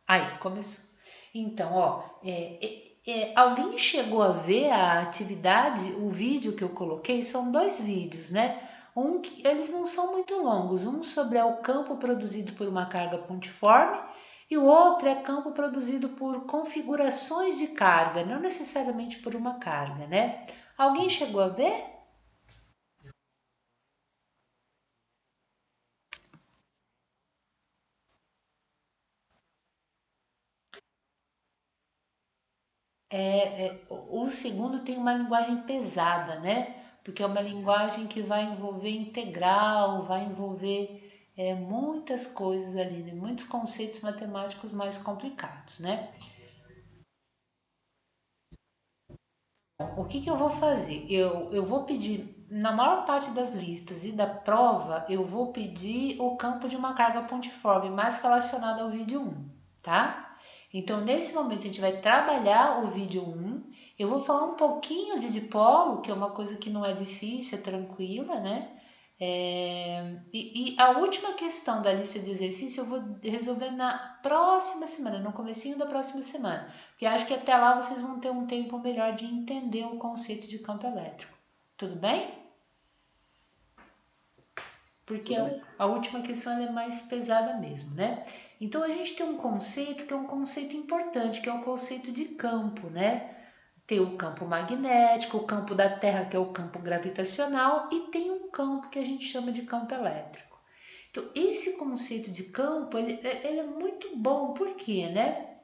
Aí, começou. Então, ó, alguém chegou a ver a atividade, o vídeo que eu coloquei? São dois vídeos, né? Um que eles não são muito longos, um sobre o campo produzido por uma carga pontiforme e o outro é campo produzido por configurações de carga, não necessariamente por uma carga, né? Alguém chegou a ver? O segundo tem uma linguagem pesada, né? Porque é uma linguagem que vai envolver integral, vai envolver muitas coisas ali, né? Muitos conceitos matemáticos mais complicados, né? O que eu vou fazer? Eu vou pedir, na maior parte das listas e da prova, eu vou pedir o campo de uma carga pontiforme mais relacionado ao vídeo um, tá? Então, nesse momento, a gente vai trabalhar o vídeo um. Eu vou falar um pouquinho de dipolo, que é uma coisa que não é difícil, é tranquila, né? E a última questão da lista de exercício eu vou resolver na próxima semana, no comecinho da próxima semana. Porque acho que até lá vocês vão ter um tempo melhor de entender o conceito de campo elétrico. Tudo bem? Porque a última questão é mais pesada mesmo, né? Então a gente tem um conceito que é um conceito importante, que é o conceito de campo, né? Tem o campo magnético, o campo da Terra, que é o campo gravitacional, e tem um campo que a gente chama de campo elétrico. Então, esse conceito de campo, ele é muito bom, por quê, né?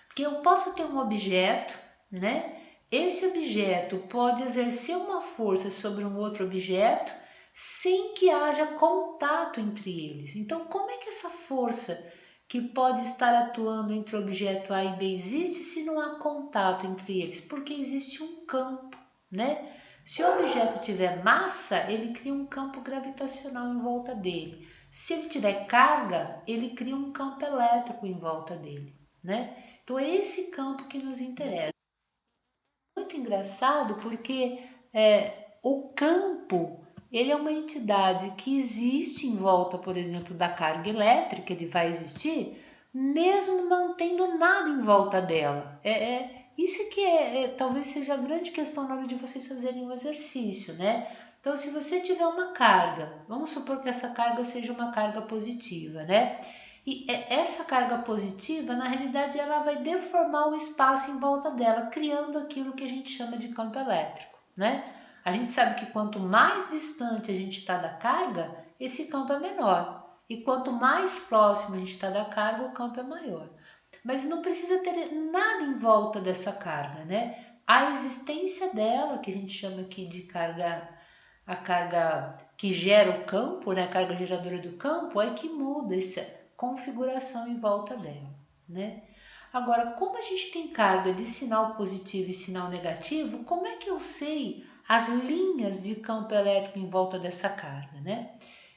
Porque eu posso ter um objeto, né? Esse objeto pode exercer uma força sobre um outro objeto sem que haja contato entre eles. Então, como é que essa força que pode estar atuando entre o objeto A e B existe se não há contato entre eles? Porque existe um campo, né? Se o objeto tiver massa, ele cria um campo gravitacional em volta dele. Se ele tiver carga, ele cria um campo elétrico em volta dele, né? Então é esse campo que nos interessa. Muito engraçado porque o campo ele é uma entidade que existe em volta, por exemplo, da carga elétrica, ele vai existir, mesmo não tendo nada em volta dela. Isso que talvez seja a grande questão na hora de vocês fazerem o exercício, né? Então, se você tiver uma carga, vamos supor que essa carga seja uma carga positiva, né? E essa carga positiva, na realidade, ela vai deformar o espaço em volta dela, criando aquilo que a gente chama de campo elétrico, né? A gente sabe que quanto mais distante a gente está da carga, esse campo é menor. E quanto mais próximo a gente está da carga, o campo é maior. Mas não precisa ter nada em volta dessa carga, né? A existência dela, que a gente chama aqui de carga, a carga que gera o campo, né? A carga geradora do campo, é que muda essa configuração em volta dela, né? Agora, como a gente tem carga de sinal positivo e sinal negativo, como é que eu sei as linhas de campo elétrico em volta dessa carga, né?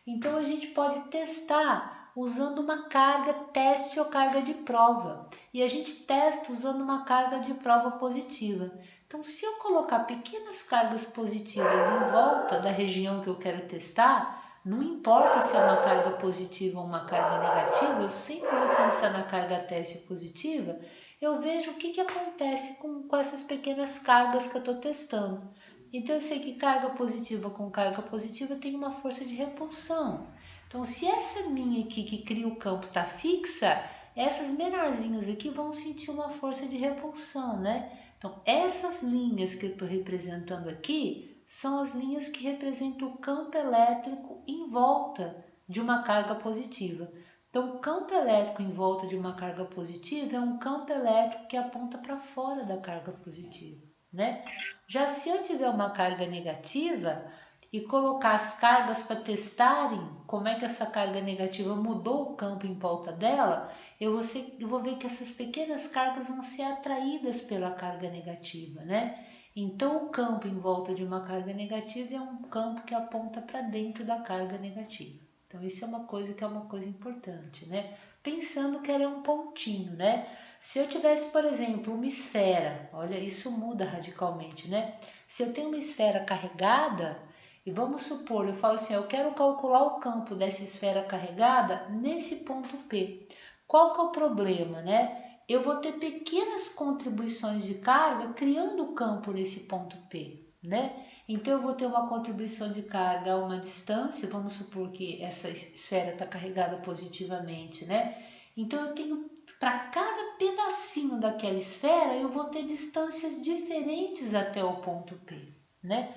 Então a gente pode testar usando uma carga teste ou carga de prova. E a gente testa usando uma carga de prova positiva. Então, se eu colocar pequenas cargas positivas em volta da região que eu quero testar, não importa se é uma carga positiva ou uma carga negativa, eu sempre vou pensar na carga teste positiva, eu vejo o que acontece com essas pequenas cargas que eu estou testando. Então eu sei que carga positiva com carga positiva tem uma força de repulsão. Então, se essa linha aqui que cria o campo está fixa, essas menorzinhas aqui vão sentir uma força de repulsão, né? Então, essas linhas que eu estou representando aqui são as linhas que representam o campo elétrico em volta de uma carga positiva. Então, o campo elétrico em volta de uma carga positiva é um campo elétrico que aponta para fora da carga positiva, né? Já se eu tiver uma carga negativa e colocar as cargas para testarem como é que essa carga negativa mudou o campo em volta dela, eu vou ver que essas pequenas cargas vão ser atraídas pela carga negativa, né? Então, o campo em volta de uma carga negativa é um campo que aponta para dentro da carga negativa. Então, isso é uma coisa que é uma coisa importante, né? Pensando que ela é um pontinho, né? Se eu tivesse, por exemplo, uma esfera, olha, isso muda radicalmente, né? Se eu tenho uma esfera carregada, e vamos supor, eu falo assim, eu quero calcular o campo dessa esfera carregada nesse ponto P. Qual que é o problema, né? Eu vou ter pequenas contribuições de carga criando o campo nesse ponto P, né? Então eu vou ter uma contribuição de carga a uma distância, vamos supor que essa esfera está carregada positivamente, né? Então eu tenho, para cada pedacinho daquela esfera, eu vou ter distâncias diferentes até o ponto P, né?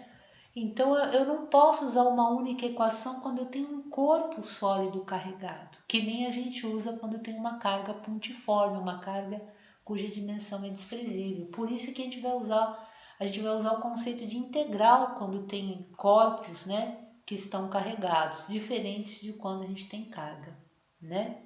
Então eu não posso usar uma única equação quando eu tenho um corpo sólido carregado, que nem a gente usa quando tem uma carga pontiforme, uma carga cuja dimensão é desprezível. Por isso que a gente vai usar o conceito de integral quando tem corpos, né, que estão carregados, diferentes de quando a gente tem carga, né?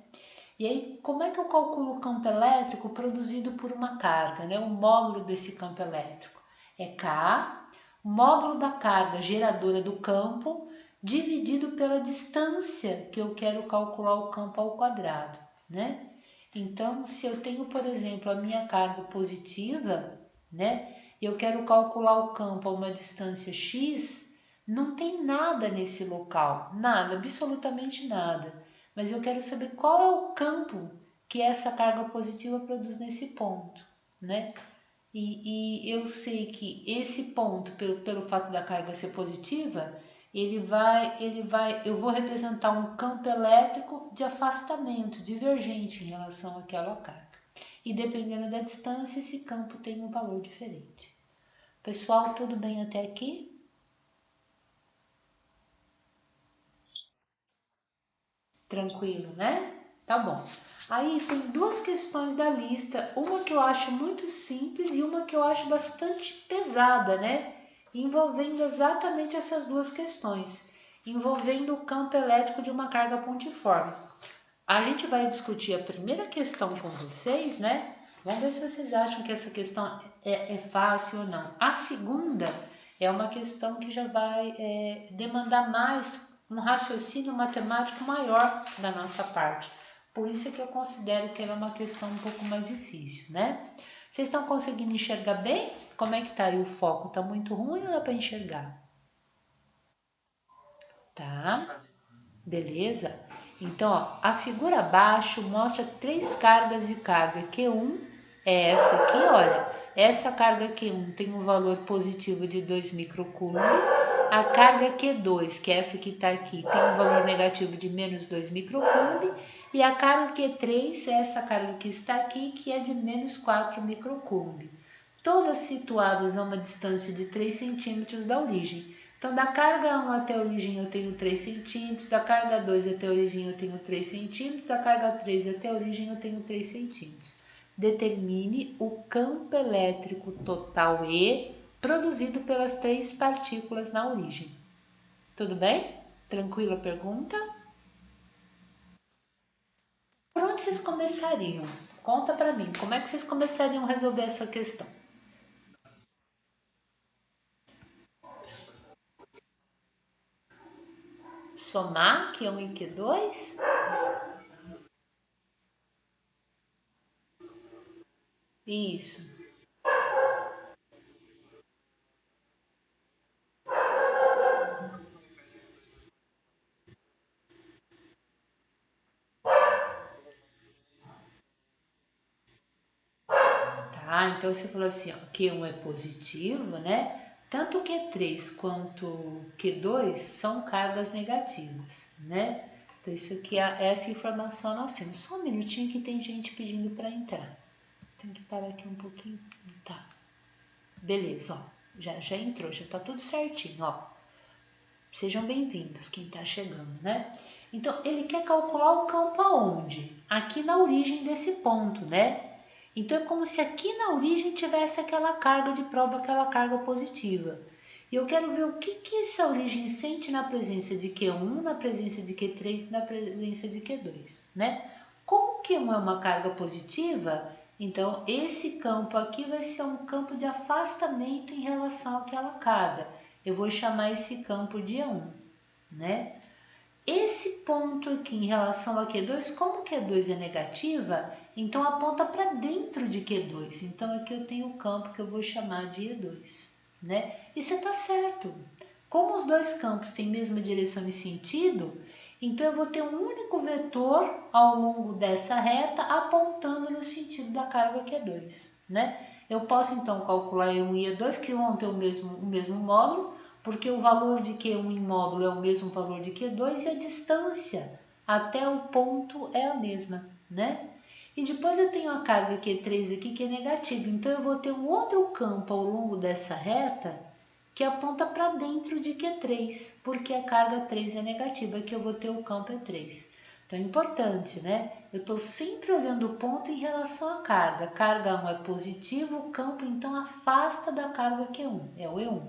E aí, como é que eu calculo o campo elétrico produzido por uma carga, né? O módulo desse campo elétrico é K, módulo da carga geradora do campo, dividido pela distância que eu quero calcular o campo ao quadrado, né? Então, se eu tenho, por exemplo, a minha carga positiva, né? E eu quero calcular o campo a uma distância x, não tem nada nesse local, nada, absolutamente nada. Mas eu quero saber qual é o campo que essa carga positiva produz nesse ponto, né? E eu sei que esse ponto, pelo fato da carga ser positiva, eu vou representar um campo elétrico de afastamento, divergente em relação àquela carga. E dependendo da distância, esse campo tem um valor diferente. Pessoal, tudo bem até aqui? Tranquilo, né? Tá bom. Aí tem duas questões da lista, uma que eu acho muito simples e uma que eu acho bastante pesada, né? Envolvendo exatamente essas duas questões, envolvendo o campo elétrico de uma carga pontiforme. A gente vai discutir a primeira questão com vocês, né? Vamos ver se vocês acham que essa questão é fácil ou não. A segunda é uma questão que já vai demandar mais um raciocínio matemático maior da nossa parte. Por isso é que eu considero que ela é uma questão um pouco mais difícil, né? Vocês estão conseguindo enxergar bem? Como é que tá aí o foco? Tá muito ruim ou dá para enxergar? Tá, beleza? Então, ó, a figura abaixo mostra três cargas de carga. Q1 é essa aqui, olha. Essa carga Q1 tem um valor positivo de 2 microcoulomb. A carga Q2, que é essa que está aqui, tem um valor negativo de menos 2 microcoulomb. E a carga Q3 é essa carga que está aqui, que é de menos 4 microcoulomb. Todas situadas a uma distância de 3 centímetros da origem. Então, da carga 1 até a origem eu tenho 3 centímetros, da carga 2 até a origem eu tenho 3 centímetros, da carga 3 até a origem eu tenho 3 centímetros. Determine o campo elétrico total E produzido pelas três partículas na origem. Tudo bem? Tranquila a pergunta? Por onde vocês começariam? Conta para mim, como é que vocês começariam a resolver essa questão? Somar Q1 e Q2? Isso. Tá, então você falou assim, ó, Q1 é positivo, né? Tanto Q3 quanto Q2 são cargas negativas, né? Então isso aqui, essa informação nós temos. Só um minutinho que tem gente pedindo para entrar. Tem que parar aqui um pouquinho. Tá, beleza, ó. Já entrou, já tá tudo certinho, ó. Sejam bem-vindos quem tá chegando, né? Então, ele quer calcular o campo aonde? Aqui na origem desse ponto, né? Então é como se aqui na origem tivesse aquela carga de prova, aquela carga positiva. E eu quero ver o que essa origem sente na presença de Q1, na presença de Q3 e na presença de Q2, né? Como Q1 é uma carga positiva, então esse campo aqui vai ser um campo de afastamento em relação àquela carga. Eu vou chamar esse campo de E1, né? Esse ponto aqui em relação a Q2, como Q2 é negativa, então aponta para dentro de Q2. Então aqui eu tenho o campo que eu vou chamar de E2, né? E você está certo. Como os dois campos têm mesma direção e sentido, Então, eu vou ter um único vetor ao longo dessa reta apontando no sentido da carga Q2, né? Eu posso, então, calcular E1 e E2, que vão ter o mesmo módulo, porque o valor de Q1 em módulo é o mesmo valor de Q2 e a distância até o ponto é a mesma, né? E depois eu tenho a carga Q3 aqui que é negativa, então eu vou ter um outro campo ao longo dessa reta que aponta para dentro de Q3, porque a carga 3 é negativa, que eu vou ter o campo E3. Então é importante, né? Eu estou sempre olhando o ponto em relação à carga. Carga 1 é positivo, o campo então afasta da carga Q1, é o E1.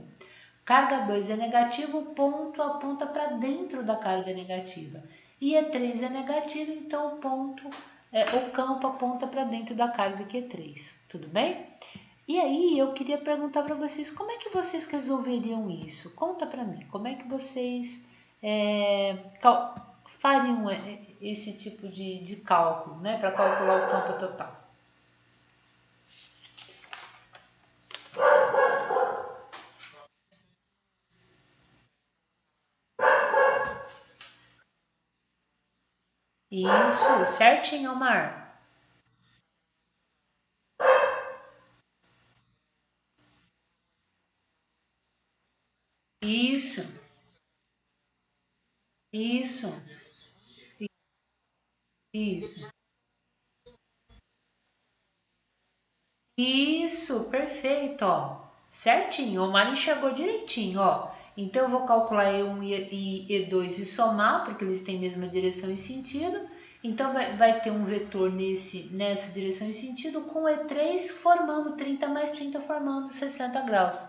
Carga 2 é negativo, o ponto aponta para dentro da carga negativa. E E3 é negativo, então o campo aponta para dentro da carga Q3. Tudo bem? E aí eu queria perguntar para vocês, como é que vocês resolveriam isso? Conta para mim, como é que vocês fariam esse tipo de cálculo, né, para calcular o campo total? Isso, certinho, Omar. Isso, isso, isso. Isso, perfeito, ó. Certinho, o Mari enxergou direitinho, ó. Então eu vou calcular E1 e E2 e somar, porque eles têm a mesma direção e sentido. Então vai ter um vetor nessa direção e sentido com E3 formando 30 mais 30 formando 60 graus.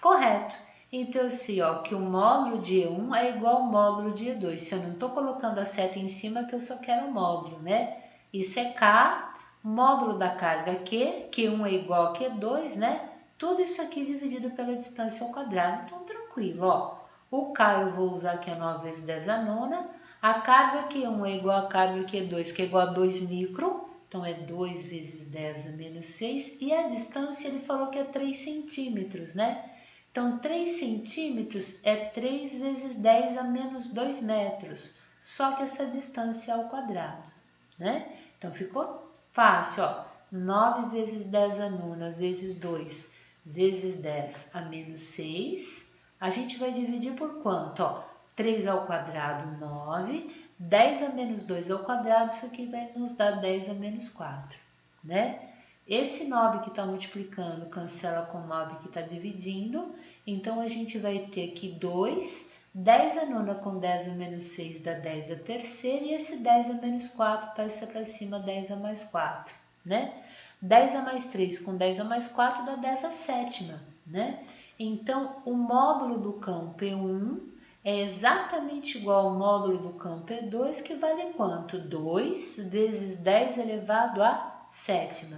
Correto. Então assim, ó, que o módulo de E1 é igual ao módulo de E2. Se eu não estou colocando a seta em cima, que eu só quero o módulo, né? Isso é K, módulo da carga Q, Q1 é igual a Q2, né? Tudo isso aqui dividido pela distância ao quadrado. Então, tranquilo, ó. O K eu vou usar que é 9 vezes 10 a nona. A carga Q1 é igual a carga Q2, que é igual a 2 micro. Então, é 2 vezes 10 a menos 6. E a distância, ele falou que é 3 centímetros, né? Então, 3 centímetros é 3 vezes 10 a menos 2 metros. Só que essa distância é ao quadrado, né? Então, ficou fácil, ó. 9 vezes 10 a nona vezes 2 vezes 10 a menos 6. A gente vai dividir por quanto? Ó, 3 ao quadrado, 9. 10 a menos 2 ao quadrado, isso aqui vai nos dar 10 a menos 4, né? Esse 9 que está multiplicando cancela com o 9 que está dividindo. Então, a gente vai ter aqui 2. 10 a nona com 10 a menos 6 dá 10 a terceira. E esse 10 a menos 4 passa para cima 10 a mais 4, né? 10 a mais 3 com 10 a mais 4 dá 10 a sétima, né? Então, o módulo do campo E1 é exatamente igual ao módulo do campo E2, que vale quanto? 2 vezes 10 elevado à sétima,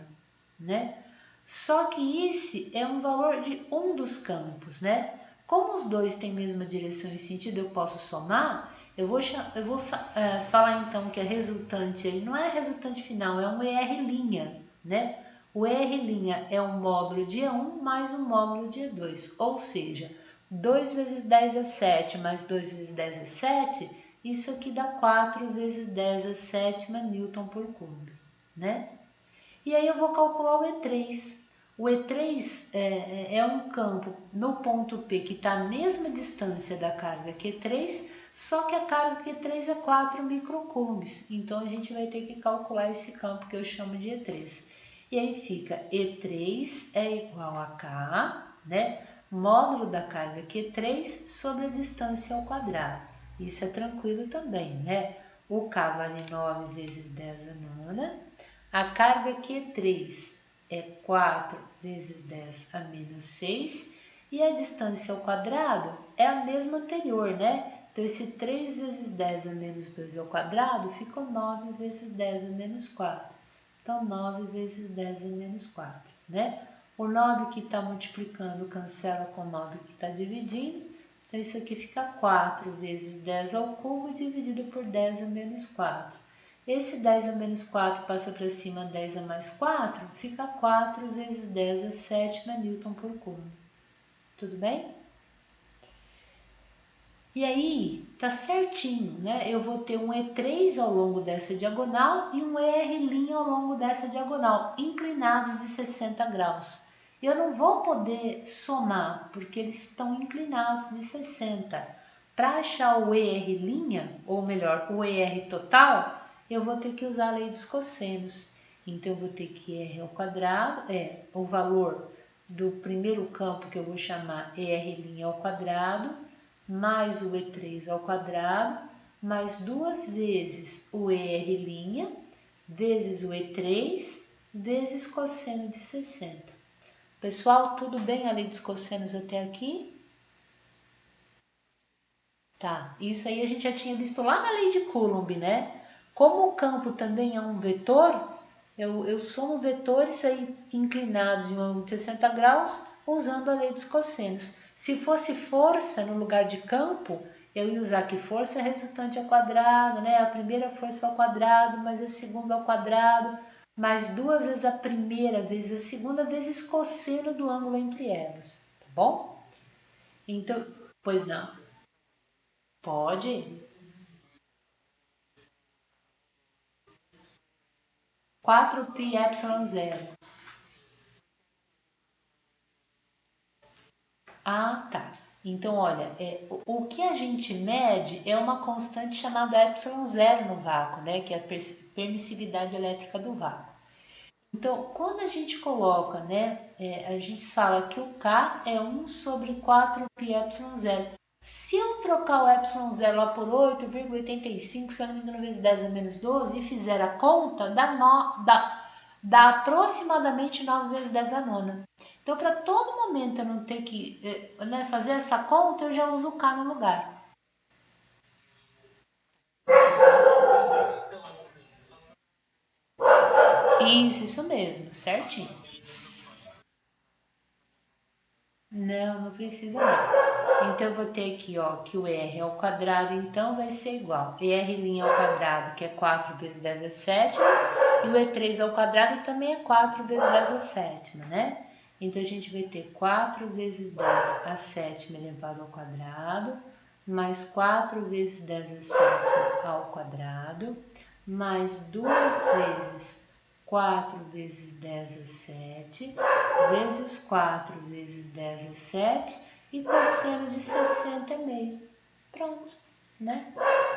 né? Só que esse é um valor de um dos campos, né? Como os dois têm a mesma direção e sentido, eu posso somar. Eu vou falar então que a resultante, ele não é a resultante final, é um ER', né? O ER' é um módulo de E1 mais um módulo de E2, ou seja, 2 vezes 10 a 7 mais 2 vezes 10 a 7, isso aqui dá 4 vezes 10 a sétima Newton por cubo, né? E aí eu vou calcular o E3. O E3 é um campo no ponto P que está à mesma distância da carga Q3, só que a carga Q3 é 4 microcoulombs. Então, a gente vai ter que calcular esse campo que eu chamo de E3. E aí fica E3 é igual a K, né? Módulo da carga Q3 sobre a distância ao quadrado. Isso é tranquilo também, né? O K vale 9 vezes 10 a nona. A carga Q3 é 4 vezes 10 a menos 6 e a distância ao quadrado é a mesma anterior, né? Então, esse 3 vezes 10 a menos 2 ao quadrado ficou 9 vezes 10 a menos 4. Então, 9 vezes 10 a menos 4, né? O 9 que está multiplicando cancela com o 9 que está dividindo. Então, isso aqui fica 4 vezes 10 ao cubo dividido por 10 a menos 4. Esse 10 a menos 4 passa para cima 10 a mais 4, fica 4 vezes 10 a sétima Newton por cubo. Tudo bem? E aí, tá certinho, né? Eu vou ter um E3 ao longo dessa diagonal e um ER' ao longo dessa diagonal, inclinados de 60 graus. Eu não vou poder somar, porque eles estão inclinados de 60. Para achar o ER', ou melhor, o ER total, eu vou ter que usar a lei dos cossenos. Então, eu vou ter que R ao quadrado, o valor do primeiro campo, que eu vou chamar ER' ao quadrado, mais o E3 ao quadrado, mais 2 vezes o ER', vezes o E3, vezes cosseno de 60. Pessoal, tudo bem a lei dos cossenos até aqui? Tá, isso aí a gente já tinha visto lá na lei de Coulomb, né? Como o campo também é um vetor, eu somo vetores aí inclinados em um ângulo de 60 graus usando a lei dos cossenos. Se fosse força no lugar de campo, eu ia usar que força é resultante ao quadrado, né? A primeira força ao quadrado, mais a segunda ao quadrado, mais 2 vezes a primeira vezes a segunda vezes cosseno do ângulo entre elas, tá bom? Então, pois não, pode. 4π epsilon zero. Ah, tá. Então, olha, o que a gente mede é uma constante chamada epsilon zero no vácuo, né? Que é a permissividade elétrica do vácuo. Então, quando a gente coloca, né? A gente fala que o K é 1 sobre 4π epsilon zero. Se eu trocar o epsilon zero lá por 8,85, se eu não me engano, vezes 10 a menos 12, e fizer a conta, dá aproximadamente 9 vezes 10 a nona. Então, para todo momento eu não ter que fazer essa conta, eu já uso o K no lugar. Isso mesmo, certinho. Não, não precisa não. Então, eu vou ter aqui, ó, que o R ao quadrado, então, vai ser igual. R' ao quadrado, que é 4 vezes 10 a sétima, e o E3 ao quadrado também é 4 vezes 10 a sétima, né? Então, a gente vai ter 4 vezes 10 a sétima elevado ao quadrado, mais 4 vezes 10 a sétima ao quadrado, mais 2 vezes 4 vezes 10 a 7, vezes 4 vezes 10 a 7 e cosseno de 60 é meio. Pronto, né?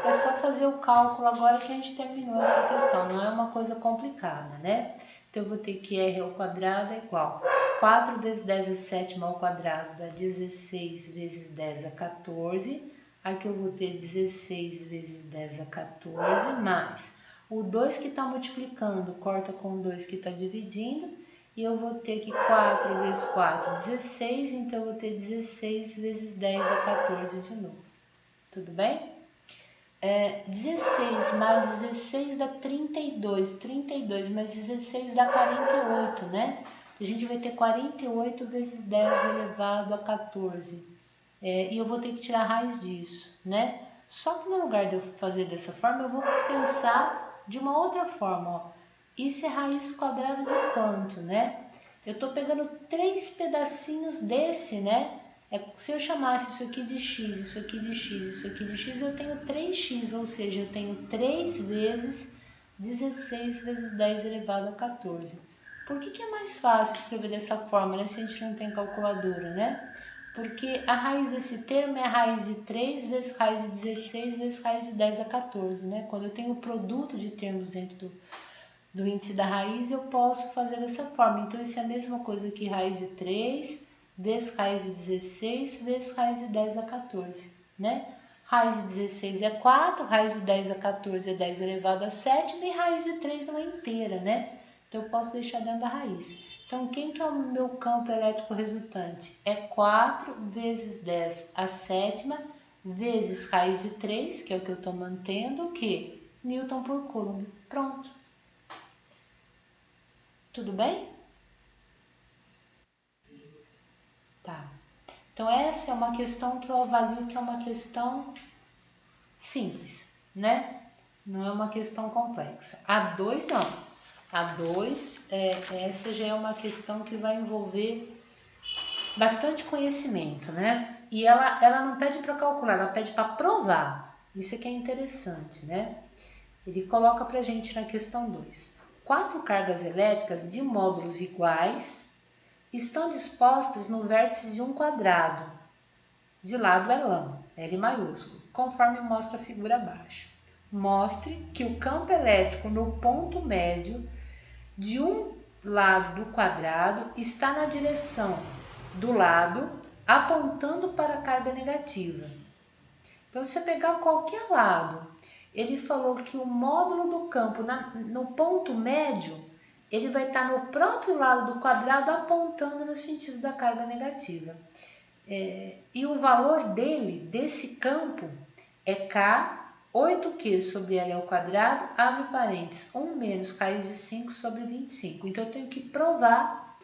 É só fazer o cálculo agora que a gente terminou essa questão, não é uma coisa complicada, né? Então, eu vou ter que R ao quadrado é igual 4 vezes 10 a sétima ao quadrado dá 16 vezes 10 a 14. Aqui eu vou ter 16 vezes 10 a 14 mais o 2 que está multiplicando, corta com o 2 que está dividindo, e eu vou ter que 4 vezes 4, 16, então eu vou ter 16 vezes 10 a 14 de novo. Tudo bem? 16 mais 16 dá 32, 32 mais 16 dá 48, né? A gente vai ter 48 vezes 10 elevado a 14. E eu vou ter que tirar a raiz disso, né? Só que no lugar de eu fazer dessa forma, eu vou pensar de uma outra forma, ó. Isso é raiz quadrada de quanto, né? Eu estou pegando 3 pedacinhos desse, né? Se eu chamasse isso aqui de x, isso aqui de x, isso aqui de x, eu tenho 3x, ou seja, eu tenho 3 vezes 16 vezes 10 elevado a 14. Por que é mais fácil escrever dessa forma, né, se a gente não tem calculadora, né? Porque a raiz desse termo é a raiz de 3 vezes raiz de 16 vezes raiz de 10 a 14, né? Quando eu tenho o produto de termos dentro do índice da raiz, eu posso fazer dessa forma. Então, isso é a mesma coisa que raiz de 3 vezes raiz de 16 vezes raiz de 10 a 14, né? Raiz de 16 é 4, raiz de 10 a 14 é 10 elevado a 7, e raiz de 3 não é inteira, né? Então, eu posso deixar dentro da raiz. Então, quem que é o meu campo elétrico resultante? É 4 vezes 10 a sétima vezes raiz de 3, que é o que eu estou mantendo, o quê? Newton por Coulomb. Pronto. Tudo bem? Tá. Então, essa é uma questão que eu avalio que é uma questão simples, né? Não é uma questão complexa. A 2 não. A 2, essa já é uma questão que vai envolver bastante conhecimento, né? E ela não pede para calcular, ela pede para provar. Isso é que é interessante, né? Ele coloca para a gente na questão 2. 4 cargas elétricas de módulos iguais estão dispostas no vértice de um quadrado, de lado L maiúsculo, conforme mostra a figura abaixo. Mostre que o campo elétrico no ponto médio de um lado do quadrado está na direção do lado apontando para a carga negativa. Então, se você pegar qualquer lado, ele falou que o módulo do campo no ponto médio, ele vai estar no próprio lado do quadrado apontando no sentido da carga negativa. E o valor desse campo, é K 8Q sobre L ao quadrado, abre parênteses, 1 menos raiz de 5 sobre 25. Então, eu tenho que provar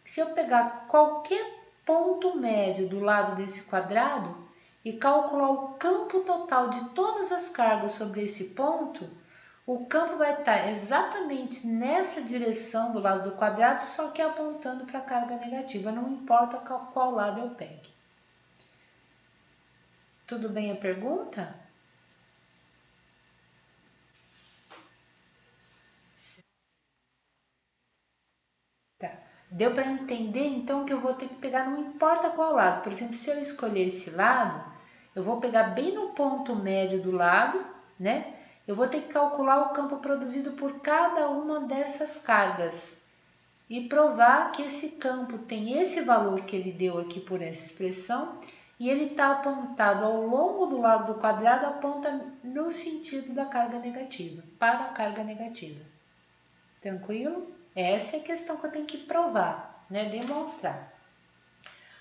que se eu pegar qualquer ponto médio do lado desse quadrado e calcular o campo total de todas as cargas sobre esse ponto, o campo vai estar exatamente nessa direção do lado do quadrado, só que apontando para a carga negativa, não importa qual lado eu pegue. Tudo bem a pergunta? Tá. Deu para entender então que eu vou ter que pegar não importa qual lado. Por exemplo, se eu escolher esse lado, eu vou pegar bem no ponto médio do lado, né? Eu vou ter que calcular o campo produzido por cada uma dessas cargas e provar que esse campo tem esse valor que ele deu aqui por essa expressão e ele está apontado ao longo do lado do quadrado, aponta no sentido da carga negativa, para a carga negativa. Tranquilo? Essa é a questão que eu tenho que provar, né? Demonstrar.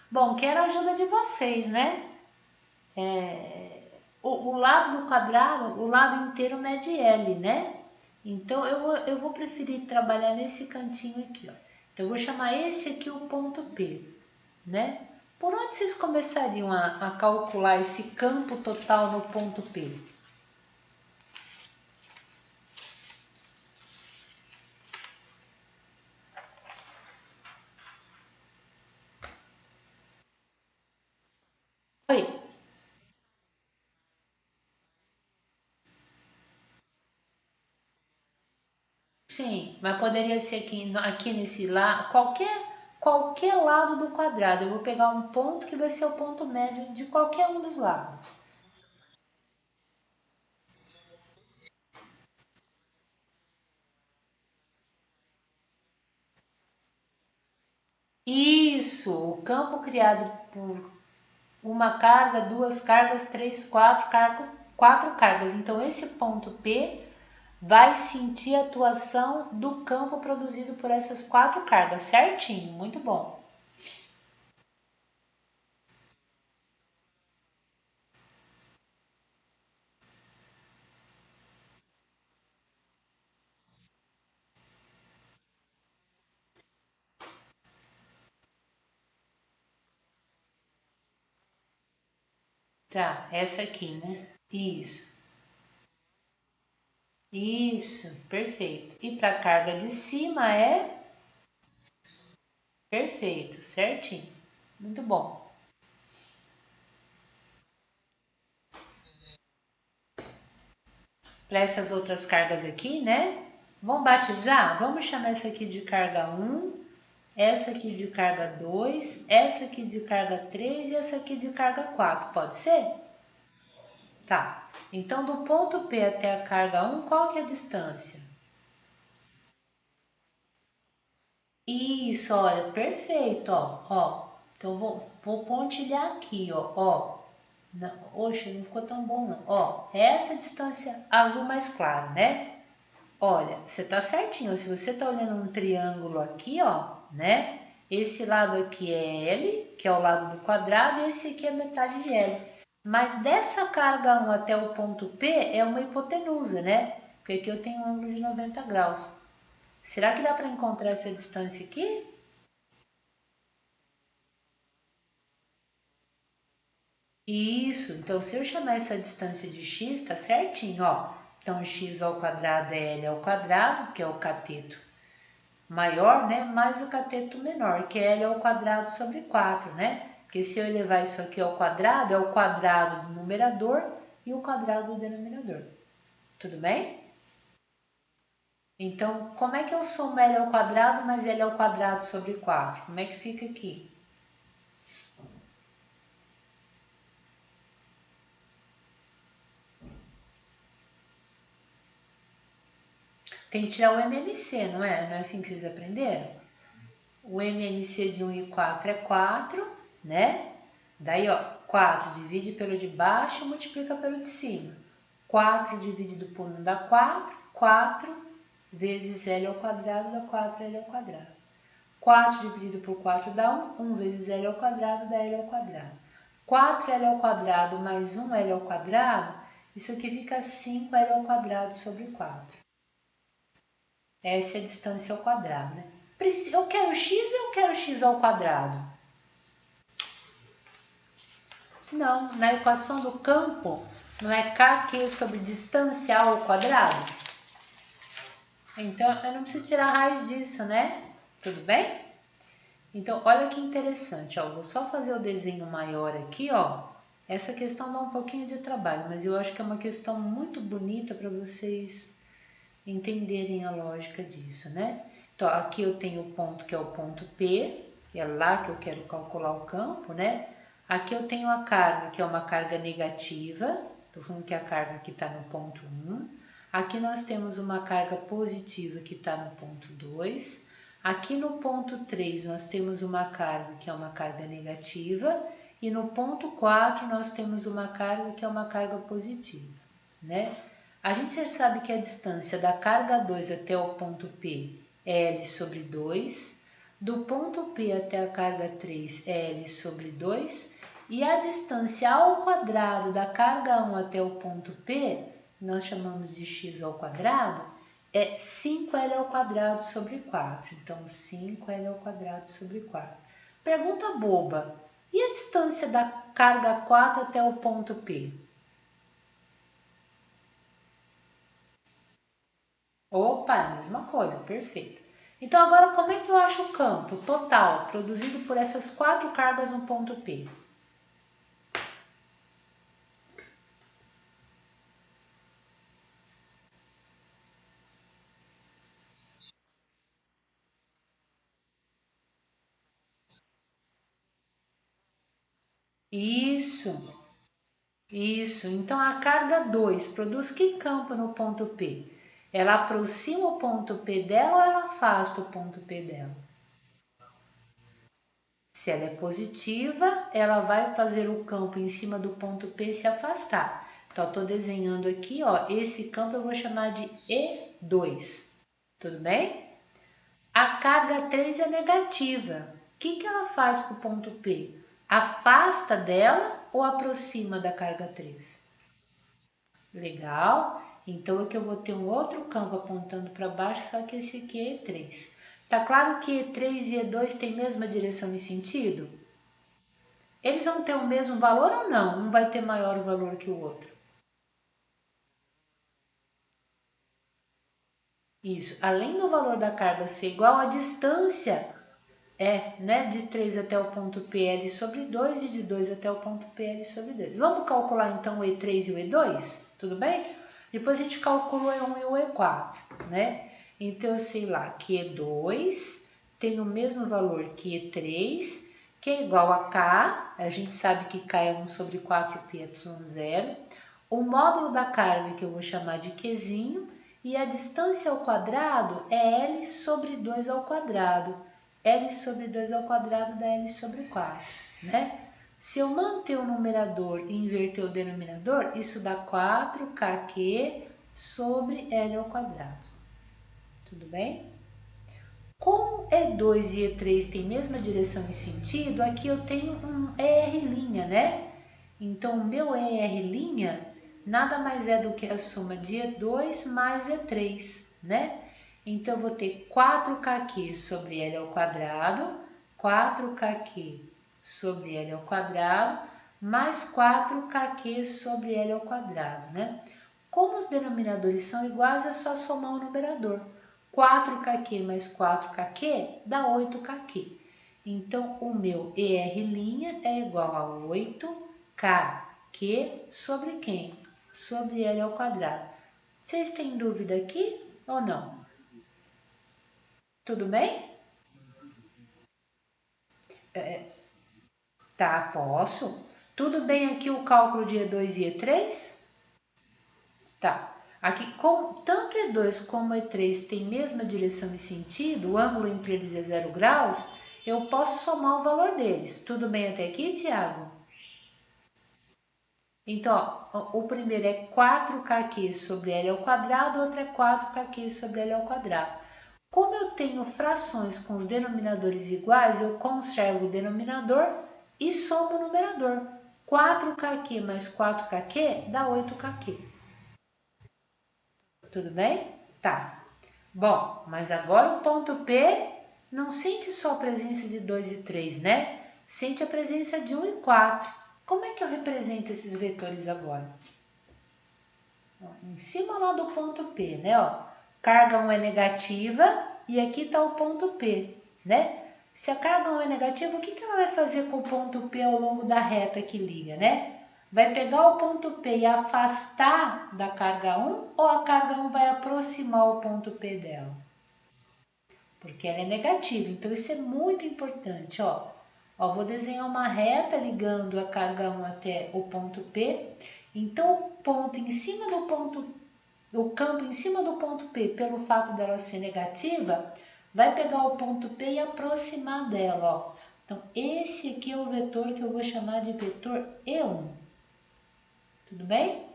Bom, quero a ajuda de vocês, né? O lado do quadrado, o lado inteiro mede L, né? Então, eu vou preferir trabalhar nesse cantinho aqui, ó. Então, eu vou chamar esse aqui o ponto P, né? Por onde vocês começariam a calcular esse campo total no ponto P? Oi? Sim, mas poderia ser aqui nesse lado, qualquer lado do quadrado. Eu vou pegar um ponto que vai ser o ponto médio de qualquer um dos lados. Isso, o campo criado por uma carga, duas cargas, três, quatro cargas. Então, esse ponto P vai sentir a atuação do campo produzido por essas quatro cargas, certinho, muito bom. Tá, essa aqui, né? Isso. Isso, perfeito. E para a carga de cima é perfeito, certinho. Muito bom. Para essas outras cargas aqui, né? Vamos batizar? Vamos chamar essa aqui de carga 1, essa aqui de carga 2, essa aqui de carga 3 e essa aqui de carga 4. Pode ser? Tá. Então, do ponto P até a carga 1, qual que é a distância? Isso, olha, perfeito, ó. Então, vou pontilhar aqui, ó. Não, oxe, não ficou tão bom não. Ó, essa distância azul mais claro, né? Olha, você tá certinho. Se você tá olhando um triângulo aqui, ó, né? Esse lado aqui é L, que é o lado do quadrado, e esse aqui é metade de L. Mas dessa carga 1 até o ponto P é uma hipotenusa, né? Porque aqui eu tenho um ângulo de 90 graus. Será que dá para encontrar essa distância aqui? Isso, então se eu chamar essa distância de x, tá certinho, ó. Então x ao quadrado é L ao quadrado, que é o cateto maior, né, mais o cateto menor, que é L ao quadrado sobre 4, né? Porque se eu elevar isso aqui ao quadrado, é o quadrado do numerador e o quadrado do denominador. Tudo bem? Então, como é que eu somo L ao quadrado mais L ao quadrado sobre 4? Como é que fica aqui? Tem que tirar o MMC, não é? Não é assim que vocês aprenderam? O MMC de 1 e 4 é 4, né? Daí, ó, 4 divide pelo de baixo e multiplica pelo de cima. 4 dividido por 1 dá 4. 4 vezes L ao quadrado dá 4L ao quadrado. 4 dividido por 4 dá 1. 1 vezes L ao quadrado dá L ao quadrado. 4L ao quadrado mais 1L ao quadrado, isso aqui fica 5L ao quadrado sobre 4. Essa é a distância ao quadrado, né? Eu quero x ou eu quero x ao quadrado? Não, na equação do campo, não é kq sobre distância ao quadrado? Então, eu não preciso tirar a raiz disso, né? Tudo bem? Então, olha que interessante, ó. Vou só fazer o desenho maior aqui, ó. Essa questão dá um pouquinho de trabalho, mas eu acho que é uma questão muito bonita para vocês entenderem a lógica disso, né? Então, aqui eu tenho o ponto que é o ponto P, é lá que eu quero calcular o campo, né? Aqui eu tenho a carga, que é uma carga negativa, estou falando que a carga aqui está no ponto 1. Aqui nós temos uma carga positiva que está no ponto 2. Aqui no ponto 3 nós temos uma carga que é uma carga negativa. E no ponto 4 nós temos uma carga que é uma carga positiva, né? A gente já sabe que a distância da carga 2 até o ponto P é L sobre 2. Do ponto P até a carga 3 é L sobre 2. E a distância ao quadrado da carga 1 até o ponto P, nós chamamos de x ao quadrado, é 5L ao quadrado sobre 4. Então, 5L ao quadrado sobre 4. Pergunta boba. E a distância da carga 4 até o ponto P? Opa, é a mesma coisa, perfeito. Então, agora como é que eu acho o campo total produzido por essas 4 cargas no ponto P? Isso. Então, a carga 2 produz que campo no ponto P? Ela aproxima o ponto P dela ou ela afasta o ponto P dela? Se ela é positiva, ela vai fazer o campo em cima do ponto P se afastar. Então, eu estou desenhando aqui, ó, esse campo eu vou chamar de E2. Tudo bem? A carga 3 é negativa. O que ela faz com o ponto P? Afasta dela ou aproxima da carga 3? Legal. Então, aqui eu vou ter um outro campo apontando para baixo, só que esse aqui é E3. Tá claro que E3 e E2 têm mesma direção e sentido? Eles vão ter o mesmo valor ou não? Um vai ter maior valor que o outro. Isso. Além do valor da carga ser igual, a distância né, de 3 até o ponto PL sobre 2 e de 2 até o ponto PL sobre 2. Vamos calcular então o E3 e o E2? Tudo bem? Depois a gente calcula o E1 e o E4, né? Então, eu sei lá que E2 tem o mesmo valor que E3, que é igual a K. A gente sabe que K é 1 sobre 4πε0. O módulo da carga, que eu vou chamar de Qzinho, e a distância ao quadrado é L sobre 2 ao quadrado. L sobre 2 ao quadrado dá L sobre 4, né? Se eu manter o numerador e inverter o denominador, isso dá 4kq sobre L ao quadrado. Tudo bem? Como E2 e E3 têm mesma direção e sentido, aqui eu tenho um ER', né? Então, o meu ER' nada mais é do que a soma de E2 mais E3, né? Então, eu vou ter 4kq sobre L ao quadrado, 4kq sobre L ao quadrado, mais 4kq sobre L ao quadrado, né? Como os denominadores são iguais, é só somar o numerador. 4kq mais 4kq dá 8kq. Então, o meu ER' é igual a 8kq sobre quem? Sobre L ao quadrado. Vocês têm dúvida aqui ou não? Tudo bem? Tá, posso. Tudo bem aqui o cálculo de E2 e E3? Tá. Aqui, tanto E2 como E3 têm mesma direção e sentido, o ângulo entre eles é 0 graus, eu posso somar o valor deles. Tudo bem até aqui, Tiago? Então, ó, o primeiro é 4kq sobre L ao quadrado, o outro é 4kq sobre L ao quadrado. Como eu tenho frações com os denominadores iguais, eu conservo o denominador e somo o numerador. 4kq mais 4kq dá 8kq. Tudo bem? Tá. Bom, mas agora o ponto P não sente só a presença de 2 e 3, né? Sente a presença de 1 e 4. Como é que eu represento esses vetores agora? Em cima lá do ponto P, né? Ó, carga 1 é negativa e aqui está o ponto P, né? Se a carga 1 é negativa, o que ela vai fazer com o ponto P ao longo da reta que liga, né? Vai pegar o ponto P e afastar da carga 1 ou a carga 1 vai aproximar o ponto P dela? Porque ela é negativa, então isso é muito importante, ó. Ó, vou desenhar uma reta ligando a carga 1 até o ponto P. Então, o ponto em cima do ponto, o campo em cima do ponto P, pelo fato dela ser negativa, vai pegar o ponto P e aproximar dela, ó. Então, esse aqui é o vetor que eu vou chamar de vetor E1. Tudo bem?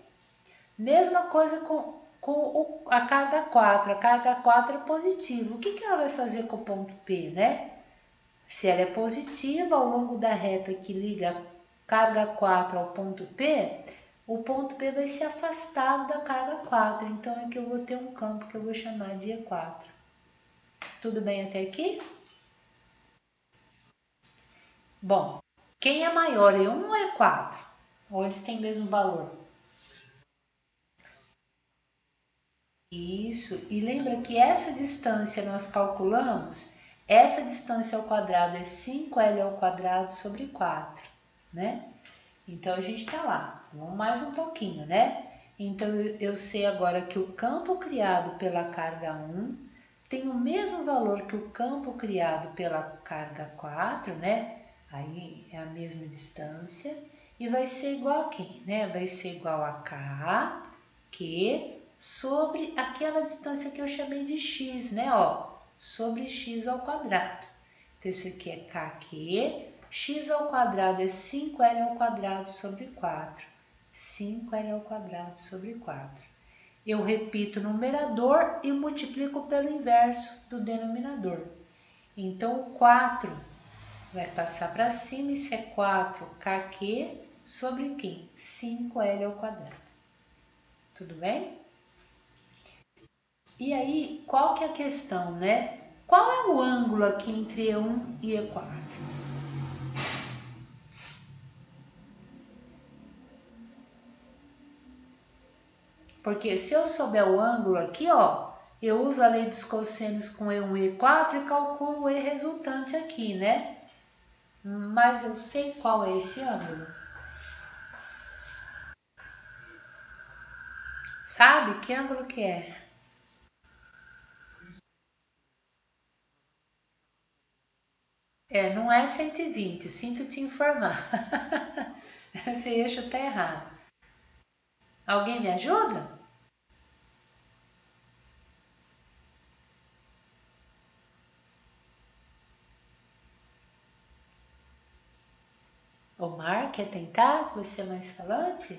Mesma coisa com a carga 4. A carga 4 é positiva. O que ela vai fazer com o ponto P, né? Se ela é positiva, ao longo da reta que liga a carga 4 ao ponto P, o ponto P vai ser afastado da carga 4. Então, aqui eu vou ter um campo que eu vou chamar de E4. Tudo bem até aqui? Bom, quem é maior, E1 ou E4? Ou eles têm o mesmo valor? Isso, e lembra que essa distância nós calculamos, essa distância ao quadrado é 5L ao quadrado sobre 4, né? Então, a gente está lá, vamos mais um pouquinho, né? Então, eu sei agora que o campo criado pela carga 1 tem o mesmo valor que o campo criado pela carga 4, né? Aí é a mesma distância e vai ser igual a quem, né? Vai ser igual a K, Q, sobre aquela distância que eu chamei de x, né? Ó, sobre x ao quadrado. Então, isso aqui é kq, x ao quadrado é 5L ao quadrado sobre 4. 5L ao quadrado sobre 4. Eu repito o numerador e multiplico pelo inverso do denominador. Então, o 4 vai passar para cima, isso é 4kq sobre quem? 5L ao quadrado. Tudo bem? E aí, qual que é a questão, né? Qual é o ângulo aqui entre E1 e E4? Porque se eu souber o ângulo aqui, ó, eu uso a lei dos cossenos com E1 e E4 e calculo o E resultante aqui, né? Mas eu sei qual é esse ângulo. Sabe que ângulo que é? É, não é 120, sinto te informar. Esse eixo está errado. Alguém me ajuda? Omar, quer tentar? Você é mais falante?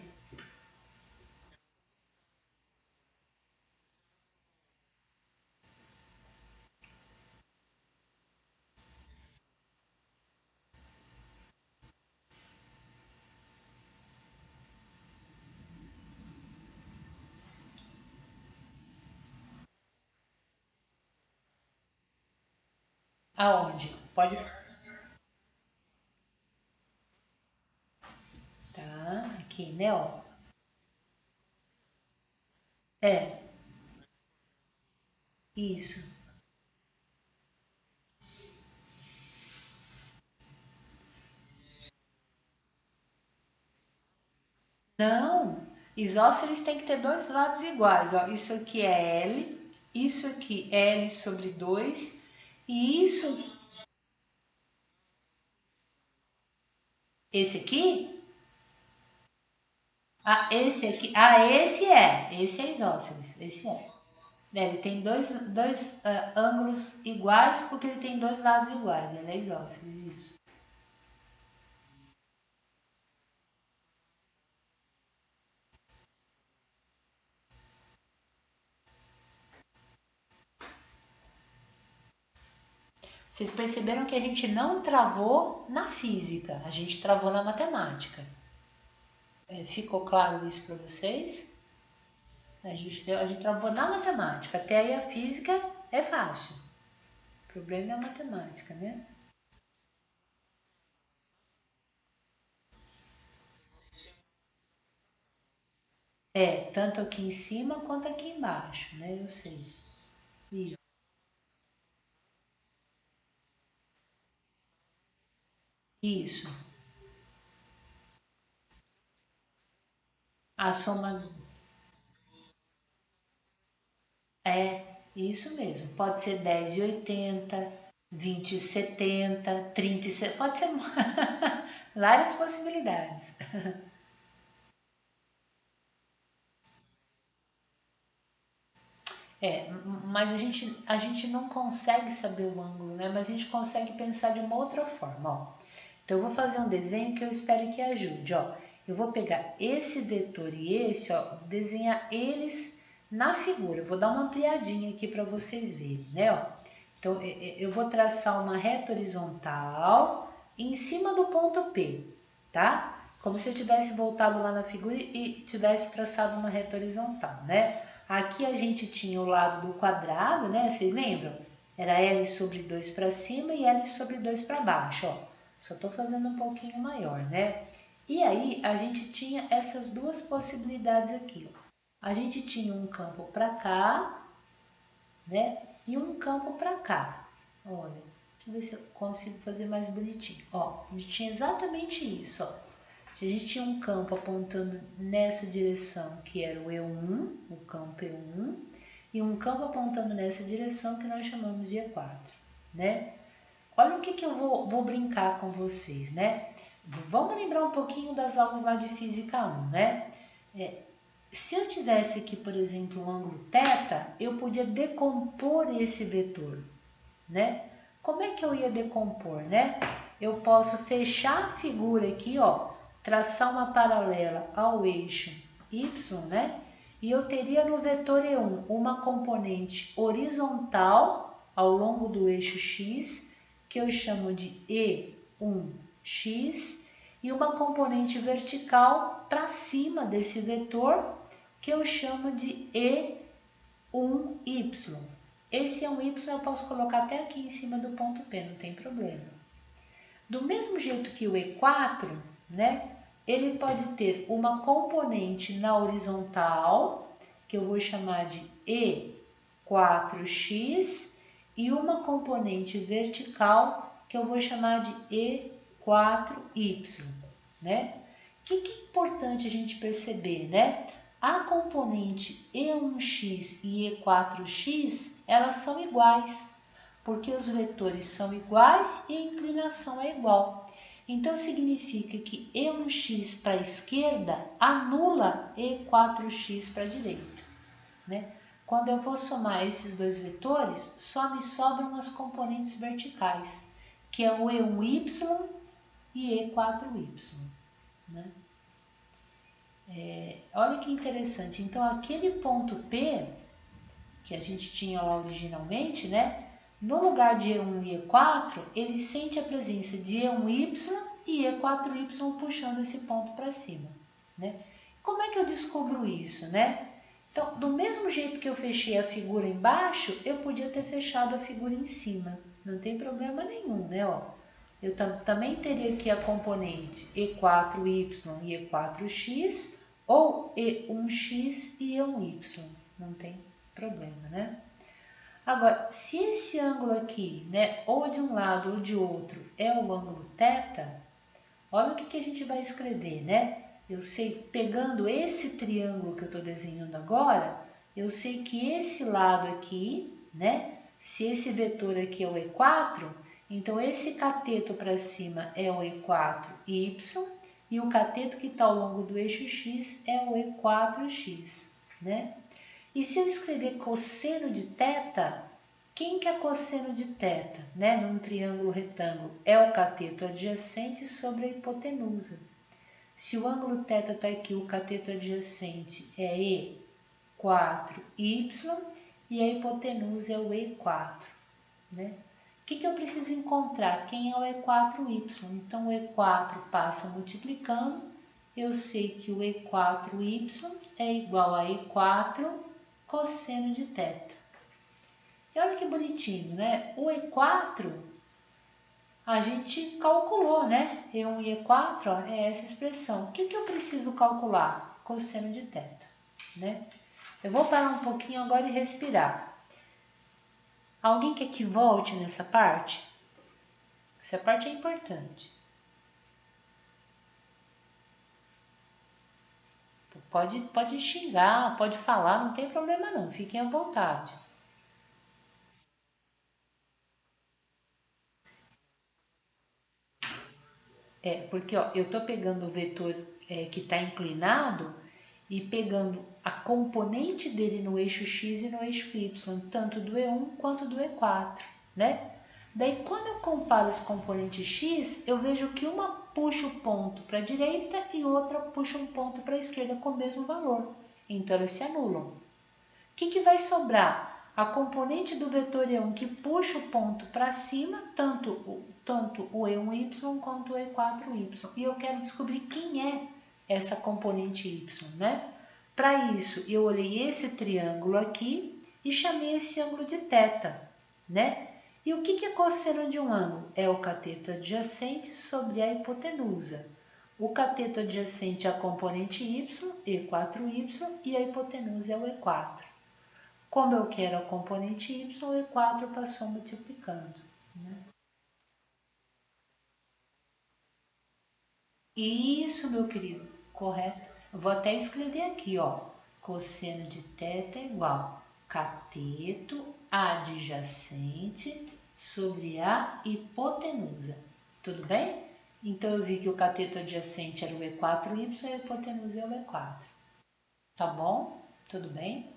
Aonde? Pode. Tá, aqui, né, ó. É, Isso. Não, isósceles tem que ter dois lados iguais. Ó. Isso aqui é L, isso aqui é L sobre 2 e isso, esse aqui, esse aqui, esse é isósceles, esse é. Ele tem dois ângulos iguais porque ele tem dois lados iguais, ele é isósceles, isso. Vocês perceberam que a gente não travou na física, a gente travou na matemática. Ficou claro isso para vocês? A gente travou na matemática, até aí a física é fácil. O problema é a matemática, né? Tanto aqui em cima quanto aqui embaixo, né? Eu sei. Isso. Isso. A soma isso mesmo. Pode ser 10 e 80, 20 e 70, 30 e 70. Pode ser várias possibilidades. Mas a gente não consegue saber o ângulo, né? Mas a gente consegue pensar de uma outra forma, ó. Então eu vou fazer um desenho que eu espero que ajude, ó. Eu vou pegar esse vetor e esse, ó, desenhar eles na figura. Eu vou dar uma ampliadinha aqui para vocês verem, né, ó. Então eu vou traçar uma reta horizontal em cima do ponto P, tá? Como se eu tivesse voltado lá na figura e tivesse traçado uma reta horizontal, né? Aqui a gente tinha o lado do quadrado, né? Vocês lembram? Era L sobre 2 para cima e L sobre 2 para baixo, ó. Só estou fazendo um pouquinho maior, né? E aí a gente tinha essas duas possibilidades aqui, ó. A gente tinha um campo para cá, né? E um campo para cá. Olha, deixa eu ver se eu consigo fazer mais bonitinho. Ó, a gente tinha exatamente isso, ó. A gente tinha um campo apontando nessa direção, que era o E1, o campo E1, e um campo apontando nessa direção que nós chamamos de E4, né? Olha o que eu vou brincar com vocês, né? Vamos lembrar um pouquinho das aulas lá de Física 1, né? É, se eu tivesse aqui, por exemplo, um ângulo θ, eu podia decompor esse vetor, né? Como é que eu ia decompor, né? Eu posso fechar a figura aqui, ó, traçar uma paralela ao eixo y, né? E eu teria no vetor E1 uma componente horizontal ao longo do eixo x, que eu chamo de E1x, e uma componente vertical para cima desse vetor, que eu chamo de E1y. Esse é um y eu posso colocar até aqui em cima do ponto P, não tem problema. Do mesmo jeito que o E4, né, ele pode ter uma componente na horizontal, que eu vou chamar de E4x, e uma componente vertical, que eu vou chamar de E4y, né? O que é importante a gente perceber, né? A componente E1x e E4x, elas são iguais, porque os vetores são iguais e a inclinação é igual. Então, significa que E1x para a esquerda anula E4x para a direita, né? Quando eu vou somar esses dois vetores, só me sobram as componentes verticais, que é o E1y e E4y, né? Olha que interessante. Então, aquele ponto P que a gente tinha lá originalmente, né? No lugar de E1 e E4, ele sente a presença de E1y e E4y puxando esse ponto para cima, né? Como é que eu descubro isso, né? Então, do mesmo jeito que eu fechei a figura embaixo, eu podia ter fechado a figura em cima. Não tem problema nenhum, né? Ó, eu também teria aqui a componente E4y e E4x ou E1x e E1y. Não tem problema, né? Agora, se esse ângulo aqui, né, ou de um lado ou de outro, é o ângulo θ, olha o que a gente vai escrever, né? Eu sei, pegando esse triângulo que eu estou desenhando agora, eu sei que esse lado aqui, né? Se esse vetor aqui é o E4, então esse cateto para cima é o E4y e o cateto que está ao longo do eixo x é o E4x, né? E se eu escrever cosseno de θ, quem que é cosseno de θ, né? Num triângulo retângulo, é o cateto adjacente sobre a hipotenusa. Se o ângulo θ está aqui, o cateto adjacente é E4y e a hipotenusa é o E4, né? O que eu preciso encontrar? Quem é o E4y? Então, o E4 passa multiplicando. Eu sei que o E4y é igual a E4 cosseno de θ. E olha que bonitinho, né? O E4 a gente calculou, né? E1 e E4 ó, é essa expressão. O que eu preciso calcular? Cosseno de θ, né? Eu vou parar um pouquinho agora e respirar. Alguém quer que volte nessa parte? Essa parte é importante. Pode xingar, pode falar, não tem problema não. Fiquem à vontade. Porque ó, eu estou pegando o vetor que está inclinado e pegando a componente dele no eixo x e no eixo y, tanto do E1 quanto do E4, né? Daí, quando eu comparo os componentes x, eu vejo que uma puxa o ponto para a direita e outra puxa um ponto para a esquerda com o mesmo valor. Então, eles se anulam. O que vai sobrar? A componente do vetor E1 que puxa o ponto para cima, tanto o E1y quanto o E4y. E eu quero descobrir quem é essa componente y, né? Para isso, eu olhei esse triângulo aqui e chamei esse ângulo de θ, né? E o que é cosseno de um ângulo? É o cateto adjacente sobre a hipotenusa. O cateto adjacente é a componente y, E4y, e a hipotenusa é o E4. Como eu quero a componente y, o E4 passou multiplicando, né? Isso, meu querido, correto. Eu vou até escrever aqui, ó. Cosseno de θ é igual cateto adjacente sobre a hipotenusa. Tudo bem? Então, eu vi que o cateto adjacente era o E4y e a hipotenusa é o E4. Tá bom? Tudo bem?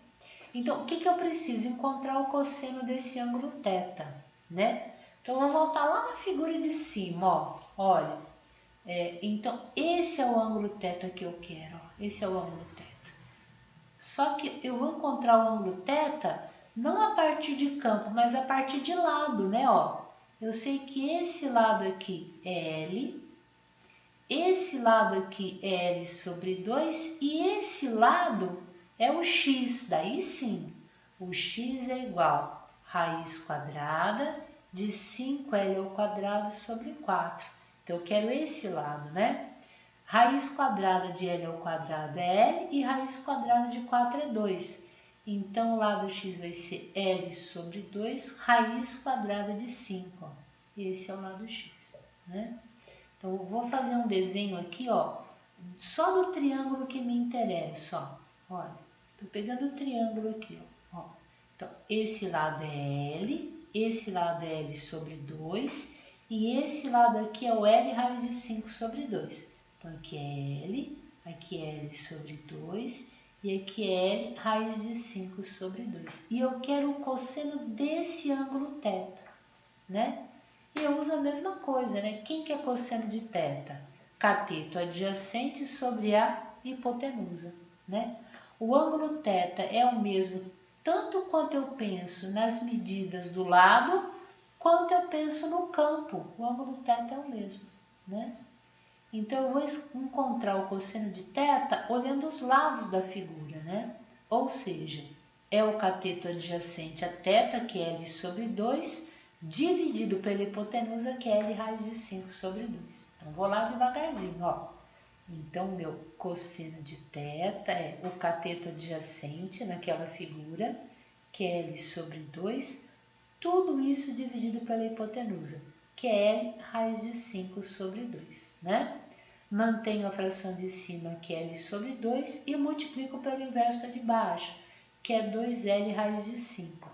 Então, o que eu preciso? Encontrar o cosseno desse ângulo θ, né? Então, eu vou voltar lá na figura de cima, ó. Olha, então, esse é o ângulo θ que eu quero, ó. Esse é o ângulo θ. Só que eu vou encontrar o ângulo θ não a partir de campo, mas a partir de lado, né? Ó, eu sei que esse lado aqui é L, esse lado aqui é L sobre 2 e esse lado é o x. Daí sim, o x é igual a raiz quadrada de 5L ao quadrado sobre 4. Então, eu quero esse lado, né? Raiz quadrada de L ao quadrado é L e raiz quadrada de 4 é 2. Então, o lado x vai ser L sobre 2, raiz quadrada de 5. Ó. Esse é o lado x, né? Então, eu vou fazer um desenho aqui, ó, só do triângulo que me interessa, ó. Olha, estou pegando o triângulo aqui, ó. Então, esse lado é L, esse lado é L sobre 2, e esse lado aqui é o L raiz de 5 sobre 2. Então, aqui é L sobre 2, e aqui é L raiz de 5 sobre 2. E eu quero o cosseno desse ângulo θ, né? E eu uso a mesma coisa, né? Quem que é cosseno de θ? Cateto adjacente sobre a hipotenusa, né? O ângulo θ é o mesmo tanto quanto eu penso nas medidas do lado, quanto eu penso no campo. O ângulo θ é o mesmo, né? Então, eu vou encontrar o cosseno de θ olhando os lados da figura, né? Ou seja, é o cateto adjacente a θ, que é L sobre 2, dividido pela hipotenusa, que é L raiz de 5 sobre 2. Então, vou lá devagarzinho, ó. Então, meu cosseno de θ é o cateto adjacente naquela figura, que é L sobre 2, tudo isso dividido pela hipotenusa, que é L raiz de 5 sobre 2, né? Mantenho a fração de cima, que é L sobre 2, e multiplico pelo inverso da de baixo, que é 2L raiz de 5.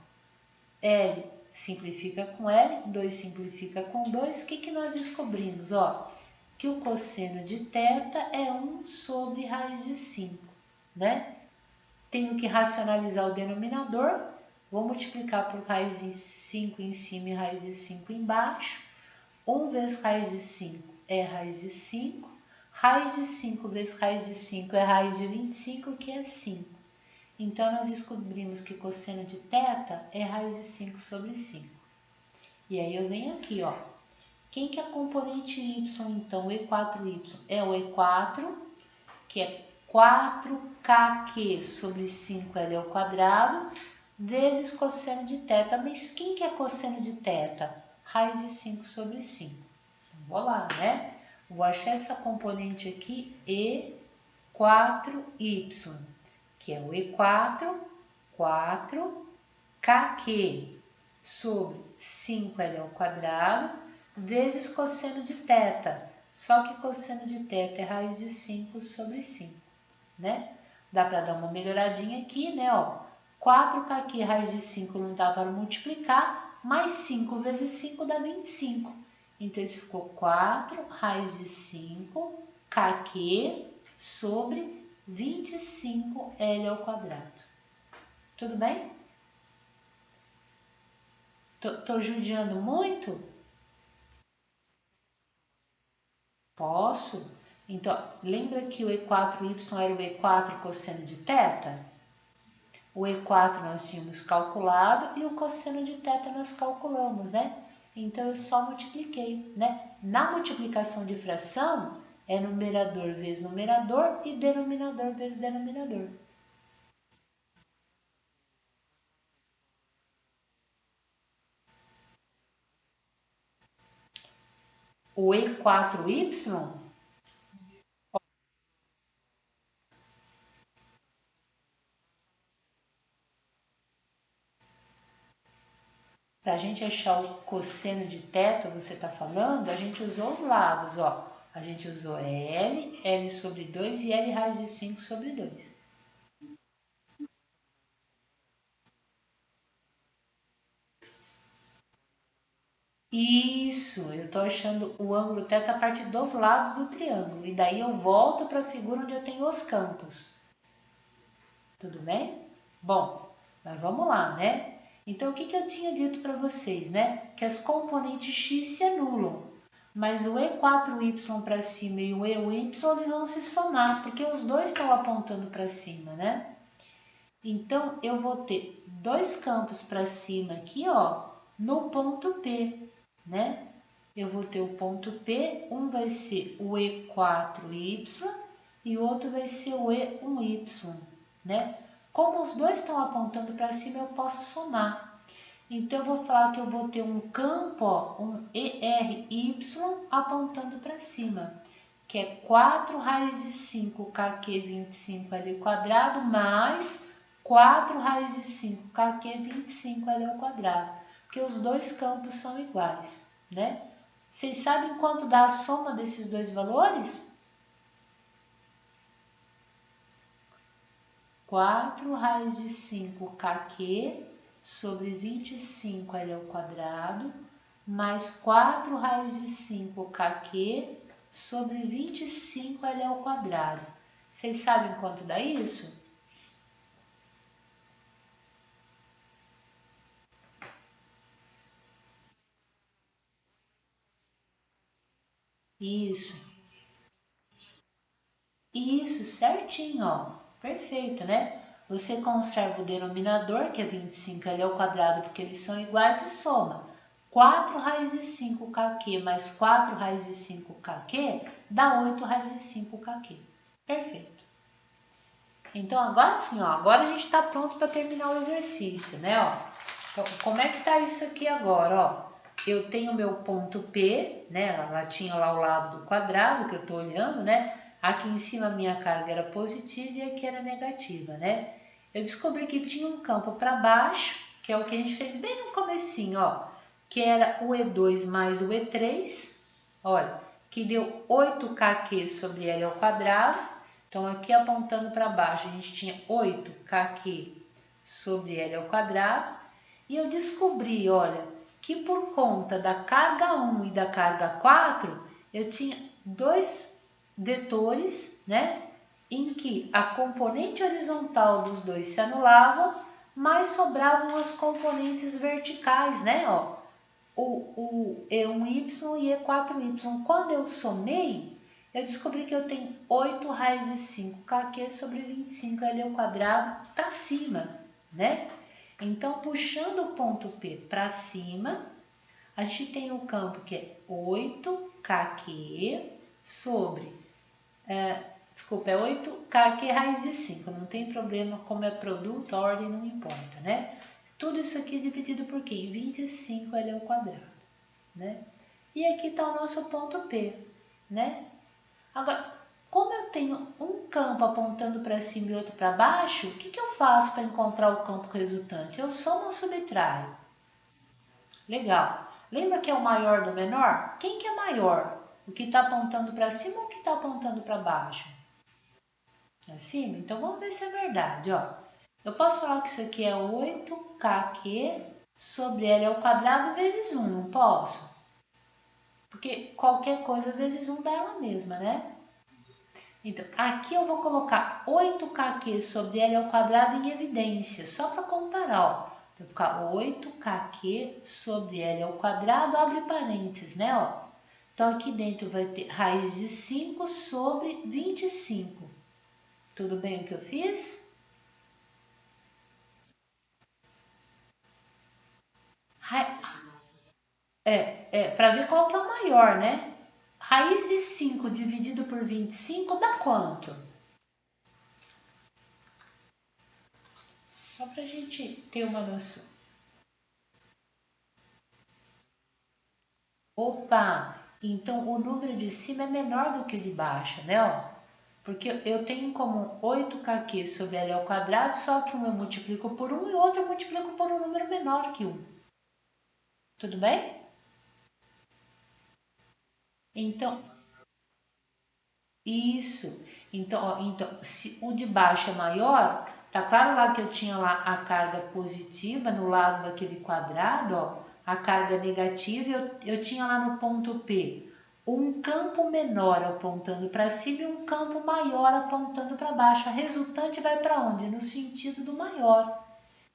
L simplifica com L, 2 simplifica com 2. O que nós descobrimos? Ó, que o cosseno de θ é 1 sobre raiz de 5, né? Tenho que racionalizar o denominador, vou multiplicar por raiz de 5 em cima e raiz de 5 embaixo. 1 vezes raiz de 5 é raiz de 5, raiz de 5 vezes raiz de 5 é raiz de 25, que é 5. Então, nós descobrimos que cosseno de θ é raiz de 5 sobre 5. E aí eu venho aqui, ó. Quem que é a componente y, então? O E4y é o E4, que é 4kq sobre 5L ao quadrado, vezes cosseno de θ. Mas quem que é cosseno de θ? Raiz de 5 sobre 5. Então, vou lá, né? Vou achar essa componente aqui, E4y, que é o E4, 4kq sobre 5L ao quadrado, vezes cosseno de θ. Só que cosseno de θ é raiz de 5 sobre 5, né? Dá para dar uma melhoradinha aqui, né? Ó, 4kq raiz de 5 não dá para multiplicar, mais 5 vezes 5 dá 25. Então, isso ficou 4 raiz de 5 kq sobre 25L ao quadrado. Tudo bem? Tô judiando muito? Posso? Então, lembra que o E4y era o E4 cosseno de θ? O E4 nós tínhamos calculado e o cosseno de θ nós calculamos, né? Então, eu só multipliquei, né? Na multiplicação de fração, é numerador vezes numerador e denominador vezes denominador. O E4y, para a gente achar o cosseno de θ, você está falando, a gente usou os lados, ó. A gente usou L, L sobre 2 e L raiz de 5 sobre 2. Isso, eu estou achando o ângulo θ a partir dos lados do triângulo. E daí eu volto para a figura onde eu tenho os campos. Tudo bem? Bom, mas vamos lá, né? Então, o que eu tinha dito para vocês, né? Que as componentes x se anulam. Mas o E4y para cima e o EY, eles vão se somar, porque os dois estão apontando para cima, né? Então, eu vou ter dois campos para cima aqui, ó, no ponto P, né? Eu vou ter o ponto P, um vai ser o E4y e o outro vai ser o E1y, né? Como os dois estão apontando para cima, eu posso somar. Então, eu vou falar que eu vou ter um campo, ó, um ERY apontando para cima, que é 4 raiz de 5 kq 25 ali ao quadrado, mais 4 raiz de 5 kq 25 ali ao quadrado, porque os dois campos são iguais, né? Vocês sabem quanto dá a soma desses dois valores? 4 raiz de 5 kq sobre 25 L ao quadrado, mais 4 raiz de 5 kq sobre 25 L ao quadrado. Vocês sabem quanto dá isso? Isso. Isso, certinho, ó. Perfeito, né? Você conserva o denominador, que é 25L ao quadrado, porque eles são iguais, e soma. 4 raiz de 5 kq mais 4 raiz de 5 kq dá 8 raiz de 5 kq. Perfeito. Então, agora sim, ó, agora a gente está pronto para terminar o exercício, né? Ó. Então, como é que tá isso aqui agora, ó? Eu tenho o meu ponto P, né? Ela tinha lá o lado do quadrado que eu estou olhando, né? Aqui em cima a minha carga era positiva e aqui era negativa, né? eu descobri que tinha um campo para baixo, que é o que a gente fez bem no comecinho, ó, que era o E2 mais o E3, olha, que deu 8kq sobre L ao quadrado. Então, aqui apontando para baixo, a gente tinha 8kq sobre L ao quadrado. E eu descobri, olha, que por conta da carga 1 e da carga 4, eu tinha dois vetores, né, em que a componente horizontal dos dois se anulavam, mas sobravam as componentes verticais, né, ó, o E1y e E4y. Quando eu somei, eu descobri que eu tenho 8 raiz de 5kq sobre 25L ao quadrado para cima, né? Então, puxando o ponto P para cima, a gente tem o campo que é 8kq sobre, desculpa, é 8kq raiz de 5, não tem problema, como é produto, a ordem não importa, né? Tudo isso aqui dividido por quê? 25L ao quadrado, né? E aqui está o nosso ponto P, né? Agora, como eu tenho um campo apontando para cima e outro para baixo, o que eu faço para encontrar o campo resultante? Eu somo ou subtraio? Legal. Lembra que é o maior do menor? Quem que é maior? O que está apontando para cima ou o que está apontando para baixo? Acima? Então vamos ver se é verdade, ó. Eu posso falar que isso aqui é 8kq sobre L ao quadrado vezes 1, não posso? Porque qualquer coisa vezes 1 dá ela mesma, né? Então, aqui eu vou colocar 8kq sobre L ao quadrado em evidência, só para comparar, ó. Então, vai ficar 8kq sobre L ao quadrado, abre parênteses, né, ó. Então, aqui dentro vai ter raiz de 5 sobre 25. Tudo bem o que eu fiz? Para ver qual que é o maior, né? Raiz de 5 dividido por 25 dá quanto? Só para a gente ter uma noção. Opa! Então o número de cima é menor do que o de baixo, né? Ó? Porque eu tenho como 8kq sobre L ao quadrado, só que um eu multiplico por 1 e o outro eu multiplico por um número menor que 1. Tudo bem? Então, isso. Então, ó, então, se o de baixo é maior, tá claro lá que eu tinha lá a carga positiva no lado daquele quadrado, ó, a carga negativa, eu tinha lá no ponto P um campo menor apontando para cima e um campo maior apontando para baixo. A resultante vai para onde? No sentido do maior.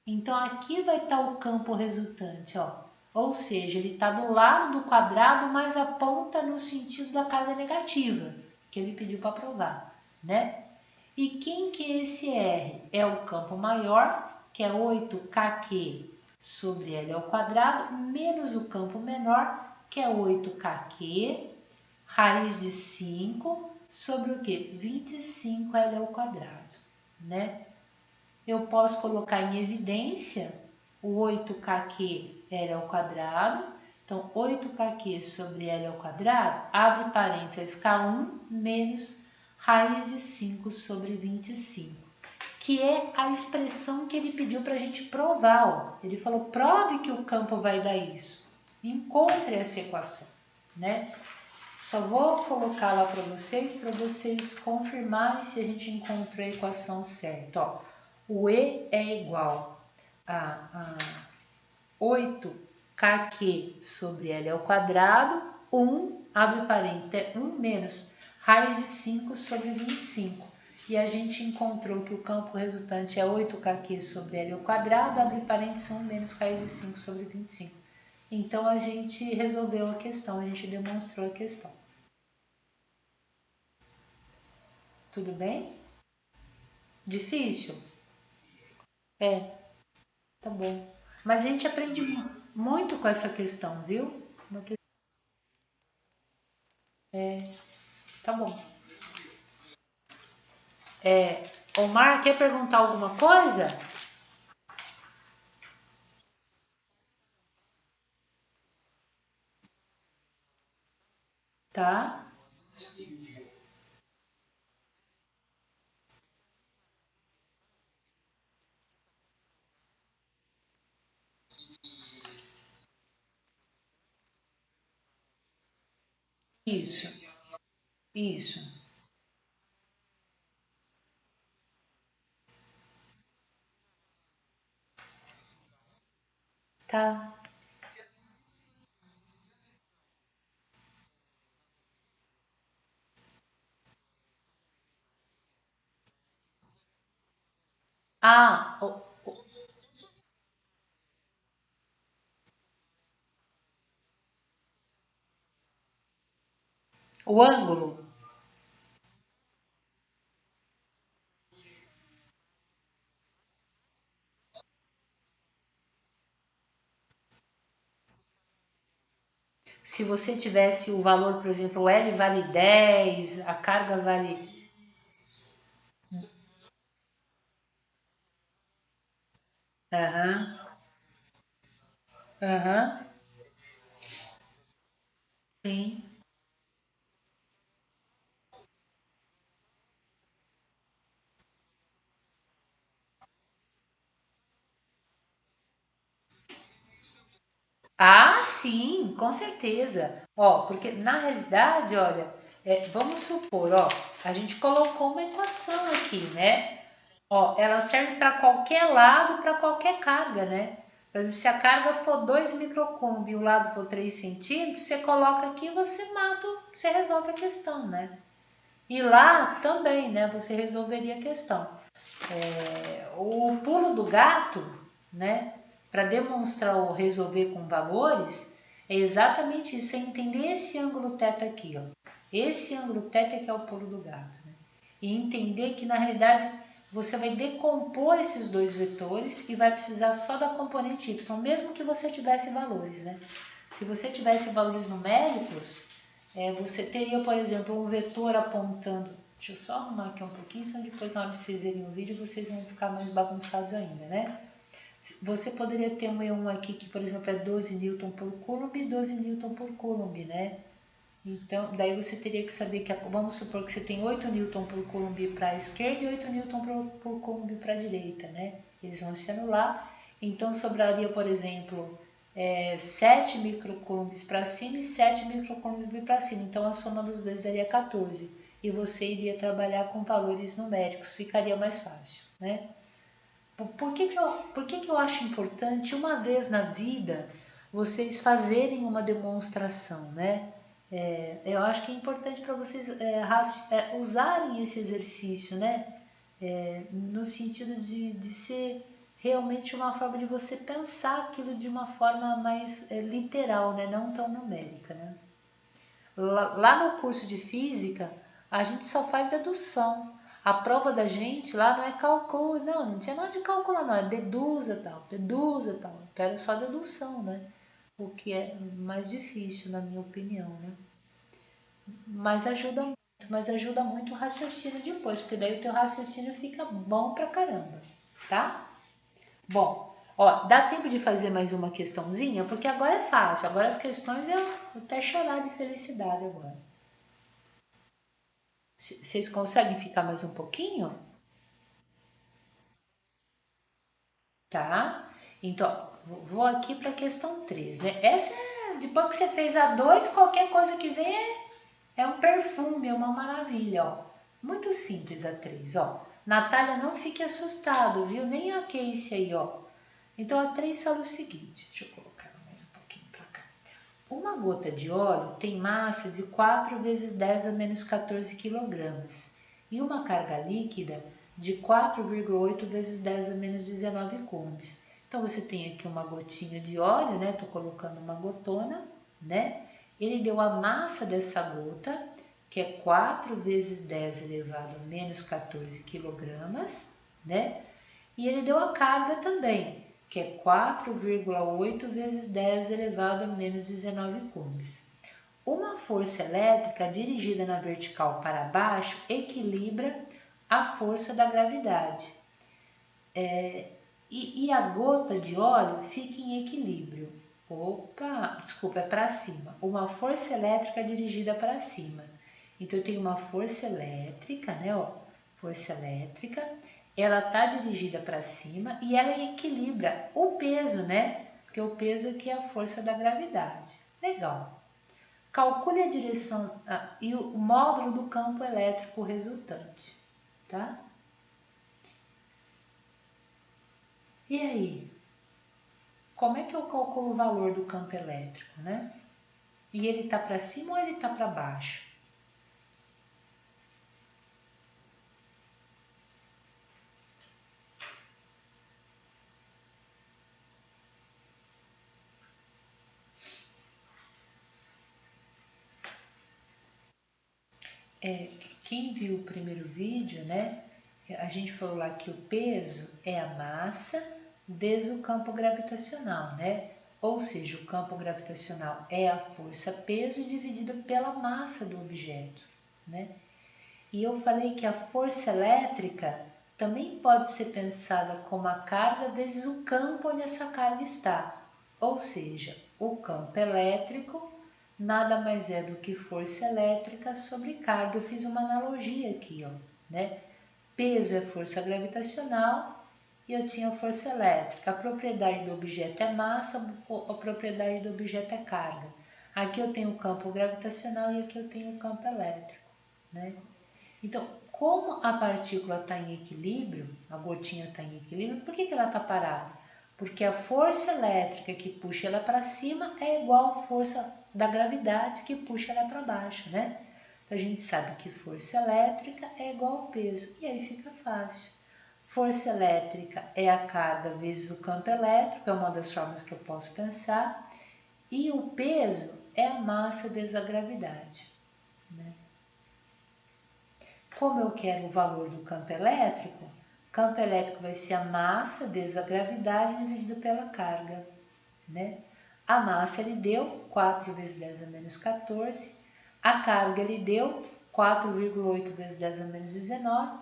Então, aqui vai estar o campo resultante, ó. Ou seja, ele está do lado do quadrado, mas aponta no sentido da carga negativa, que ele pediu para provar, né? E quem que é esse R? É o campo maior, que é 8kq sobre L ao quadrado, menos o campo menor, que é 8kq, raiz de 5, sobre o quê? 25L ao quadrado, né? Eu posso colocar em evidência o 8kq L ao quadrado. Então, 8kq sobre L ao quadrado, abre parênteses, vai ficar 1 menos raiz de 5 sobre 25, que é a expressão que ele pediu para a gente provar. Ó. Ele falou, prove que o campo vai dar isso. Encontre essa equação, né? Só vou colocar lá para vocês confirmarem se a gente encontrou a equação certa. Ó, o E é igual a 8kq sobre L ao quadrado, 1, abre parênteses, é 1 menos raiz de 5 sobre 25. E a gente encontrou que o campo resultante é 8kq sobre L ao quadrado, abre parênteses, 1 menos raiz de 5 sobre 25. Então, a gente resolveu a questão, a gente demonstrou a questão. Tudo bem? Difícil? É, tá bom. Mas a gente aprende muito com essa questão, viu? Tá bom. Omar, quer perguntar alguma coisa? Tá? Isso, isso. Tá. Ah, o ângulo. Se você tivesse o valor, por exemplo, o L vale 10, a carga vale. Aham, aham, sim. Ah, sim, com certeza. Ó, porque na realidade, olha, vamos supor, ó, a gente colocou uma equação aqui, né? Ó, ela serve para qualquer lado, para qualquer carga, né? Por exemplo, se a carga for 2 microcoulomb e o lado for 3 centímetros, você coloca aqui e você mata, você resolve a questão, né? E lá também, né? Você resolveria a questão. O pulo do gato, né? Para demonstrar ou resolver com valores, é exatamente isso, é entender esse ângulo θ aqui, ó. Esse ângulo θ é que é o pulo do gato, né? E entender que na realidade você vai decompor esses dois vetores e vai precisar só da componente y, mesmo que você tivesse valores, né? Se você tivesse valores numéricos, você teria, por exemplo, um vetor apontando. Deixa eu só arrumar aqui um pouquinho, só depois na hora de vocês verem o vídeo vocês vão ficar mais bagunçados ainda, né? Você poderia ter um E1 aqui que, por exemplo, é 12 newton por coulomb e 12 newton por coulomb, né? Então, daí você teria que saber que, vamos supor que você tem 8 newton por coulomb para a esquerda e 8 newton por coulomb para a direita, né? Eles vão se anular. Então, sobraria, por exemplo, 7 microcoulombs para cima e 7 microcoulombs para cima. Então, a soma dos dois daria 14. E você iria trabalhar com valores numéricos, ficaria mais fácil, né? Por que que eu acho importante, uma vez na vida, vocês fazerem uma demonstração, né? Eu acho que é importante para vocês usarem esse exercício, né? No sentido de ser realmente uma forma de você pensar aquilo de uma forma mais literal, né? Não tão numérica, né? Lá no curso de física, a gente só faz dedução. A prova da gente lá não é cálculo, não tinha nada de cálculo, não, é deduza tal. Então era só dedução, né? O que é mais difícil, na minha opinião, né? Mas ajuda muito o raciocínio depois, porque daí o teu raciocínio fica bom pra caramba, tá? Bom, ó, dá tempo de fazer mais uma questãozinha, porque agora é fácil, agora as questões eu até chorar de felicidade agora. Vocês conseguem ficar mais um pouquinho? Tá? Então, vou aqui para a questão 3, né? Essa depois que você fez a 2, qualquer coisa que vem é um perfume, é uma maravilha, ó. Muito simples a 3, ó. Natália, não fique assustado, viu? Nem a Casey aí, ó. Então a 3 fala o seguinte, deixa eu colocar mais um pouquinho para cá. Uma gota de óleo tem massa de 4 vezes 10 a menos 14 quilogramas e uma carga líquida de 4,8 vezes 10 a menos 19 coulombs. Então você tem aqui uma gotinha de óleo, né? Estou colocando uma gotona, né? Ele deu a massa dessa gota, que é 4 vezes 10 elevado a menos 14 quilogramas, né? E ele deu a carga também, que é 4,8 vezes 10 elevado a menos 19 coulombs. Uma força elétrica dirigida na vertical para baixo equilibra a força da gravidade. E a gota de óleo fica em equilíbrio. Opa, desculpa, é para cima. Uma força elétrica dirigida para cima. Então eu tenho uma força elétrica, né? Ó, força elétrica, ela está dirigida para cima e ela equilibra o peso, né? Porque o peso é que é a força da gravidade. Legal. Calcule a direção e o módulo do campo elétrico resultante, tá? E aí? Como é que eu calculo o valor do campo elétrico, né? E ele está para cima ou ele está para baixo? Quem viu o primeiro vídeo, né? A gente falou lá que o peso é a massa vezes o campo gravitacional, né? Ou seja, o campo gravitacional é a força peso dividida pela massa do objeto, né? E eu falei que a força elétrica também pode ser pensada como a carga vezes o campo onde essa carga está. Ou seja, o campo elétrico nada mais é do que força elétrica sobre carga. Eu fiz uma analogia aqui, ó, né? Peso é força gravitacional e eu tinha força elétrica. A propriedade do objeto é massa, a propriedade do objeto é carga. Aqui eu tenho o campo gravitacional e aqui eu tenho o campo elétrico, né? Então, como a partícula está em equilíbrio, a gotinha está em equilíbrio, por que ela está parada? Porque a força elétrica que puxa ela para cima é igual à força da gravidade que puxa ela para baixo, né? Então, a gente sabe que força elétrica é igual ao peso, e aí fica fácil. Força elétrica é a carga vezes o campo elétrico, é uma das formas que eu posso pensar, e o peso é a massa vezes a gravidade, né? Como eu quero o valor do campo elétrico vai ser a massa vezes a gravidade dividido pela carga, né? A massa ele deu 4 vezes 10 a menos 14, a carga ele deu 4,8 vezes 10 a menos 19,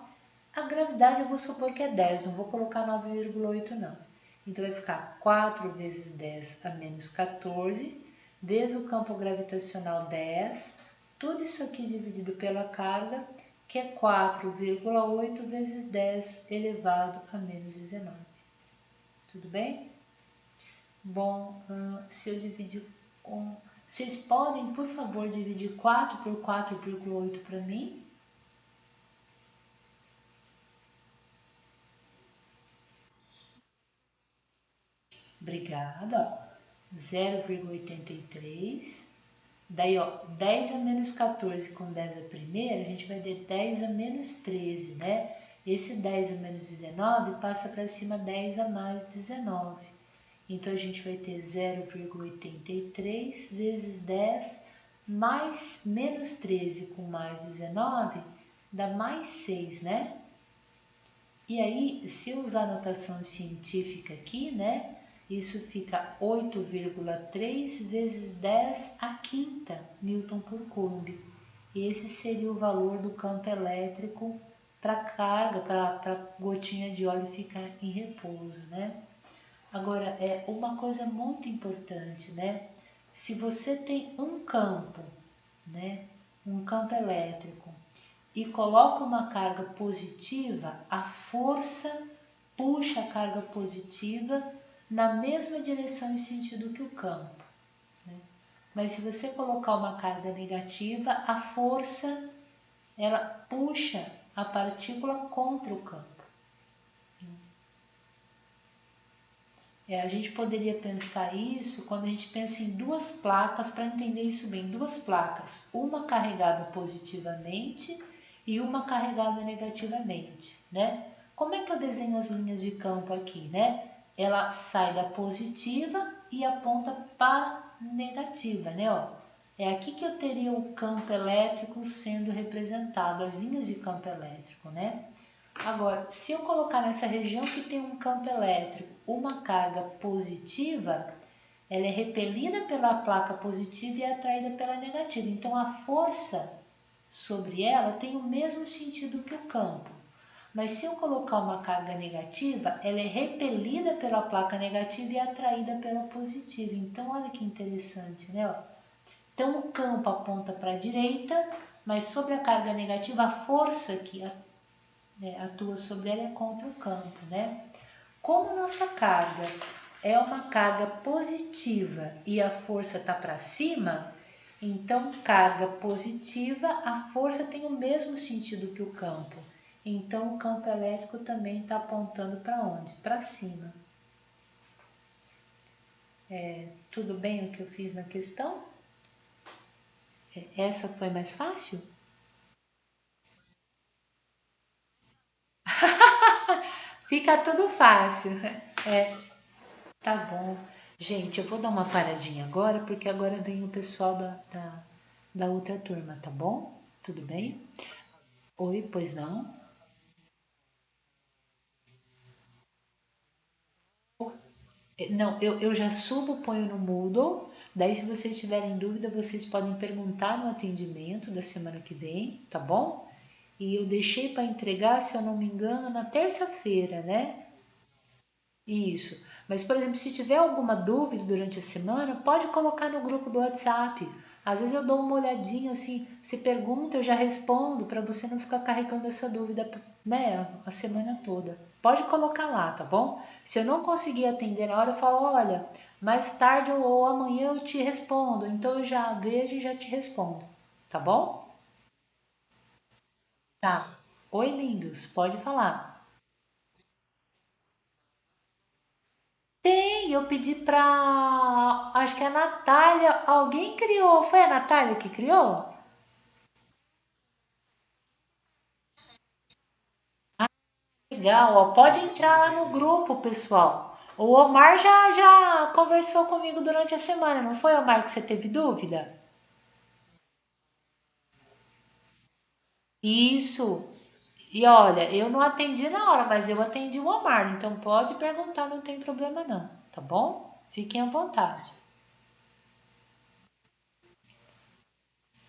a gravidade eu vou supor que é 10, não vou colocar 9,8 não. Então vai ficar 4 vezes 10 a menos 14, vezes o campo gravitacional 10, tudo isso aqui dividido pela carga, que é 4,8 vezes 10 elevado a menos 19. Tudo bem? Bom, se eu dividir com... Vocês podem, por favor, dividir 4 por 4,8 para mim? Obrigada. 0,83. Daí, ó, 10 a menos 14 com 10 a primeira, a gente vai ter 10 a menos 13, né? Esse 10 a menos 19 passa para cima 10 a mais 19. Então, a gente vai ter 0,83 vezes 10 mais menos 13 com mais 19 dá mais 6, né? E aí, se eu usar a notação científica aqui, né? Isso fica 8,3 vezes 10 a quinta Newton por Coulomb. Esse seria o valor do campo elétrico para carga, para a gotinha de óleo ficar em repouso, né? Agora, é uma coisa muito importante, né? Se você tem um campo, né? Um campo elétrico e coloca uma carga positiva, a força puxa a carga positiva na mesma direção e sentido que o campo, né? Mas se você colocar uma carga negativa, a força ela puxa a partícula contra o campo. A gente poderia pensar isso quando a gente pensa em duas placas, para entender isso bem, duas placas, uma carregada positivamente e uma carregada negativamente, né? Como é que eu desenho as linhas de campo aqui, né? Ela sai da positiva e aponta para negativa, né? Ó, é aqui que eu teria o campo elétrico sendo representado, as linhas de campo elétrico, né? Agora, se eu colocar nessa região que tem um campo elétrico uma carga positiva, ela é repelida pela placa positiva e é atraída pela negativa. Então, a força sobre ela tem o mesmo sentido que o campo. Mas se eu colocar uma carga negativa, ela é repelida pela placa negativa e é atraída pela positiva. Então, olha que interessante, né? Então, o campo aponta para a direita, mas sobre a carga negativa, a força que atua sobre ela é contra o campo, né? Como nossa carga é uma carga positiva e a força está para cima, Então, carga positiva, a força tem o mesmo sentido que o campo. Então, o campo elétrico também está apontando para onde? Para cima. Tudo bem o que eu fiz na questão? Essa foi mais fácil? Fica tudo fácil. É, tá bom. Gente, eu vou dar uma paradinha agora, porque agora vem o pessoal da outra turma, tá bom? Tudo bem? Oi, pois não? Não, eu já subo, ponho no Moodle. Daí, se vocês tiverem dúvida, vocês podem perguntar no atendimento da semana que vem, tá bom? E eu deixei para entregar, se eu não me engano, na terça-feira, né? Isso. Mas, por exemplo, se tiver alguma dúvida durante a semana, pode colocar no grupo do WhatsApp. Às vezes eu dou uma olhadinha assim, se pergunta, eu já respondo, para você não ficar carregando essa dúvida, né, a semana toda. Pode colocar lá, tá bom? Se eu não conseguir atender na hora, eu falo, olha, mais tarde ou amanhã eu te respondo. Então eu já vejo e já te respondo, tá bom? Tá. Oi, lindos, pode falar. Tem, eu pedi pra. Acho que a Natália. Alguém criou. Foi a Natália que criou? Legal, ó. Pode entrar lá no grupo, pessoal. O Omar já conversou comigo durante a semana, não foi, Omar, que você teve dúvida? Isso. E olha, eu não atendi na hora, mas eu atendi o Omar, então pode perguntar, não tem problema não, tá bom? Fiquem à vontade.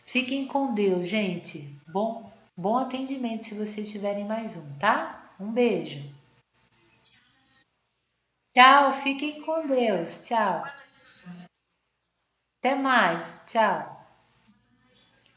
Fiquem com Deus, gente. Bom atendimento se vocês tiverem mais um, tá? Um beijo. Tchau, fiquem com Deus. Tchau. Até mais. Tchau.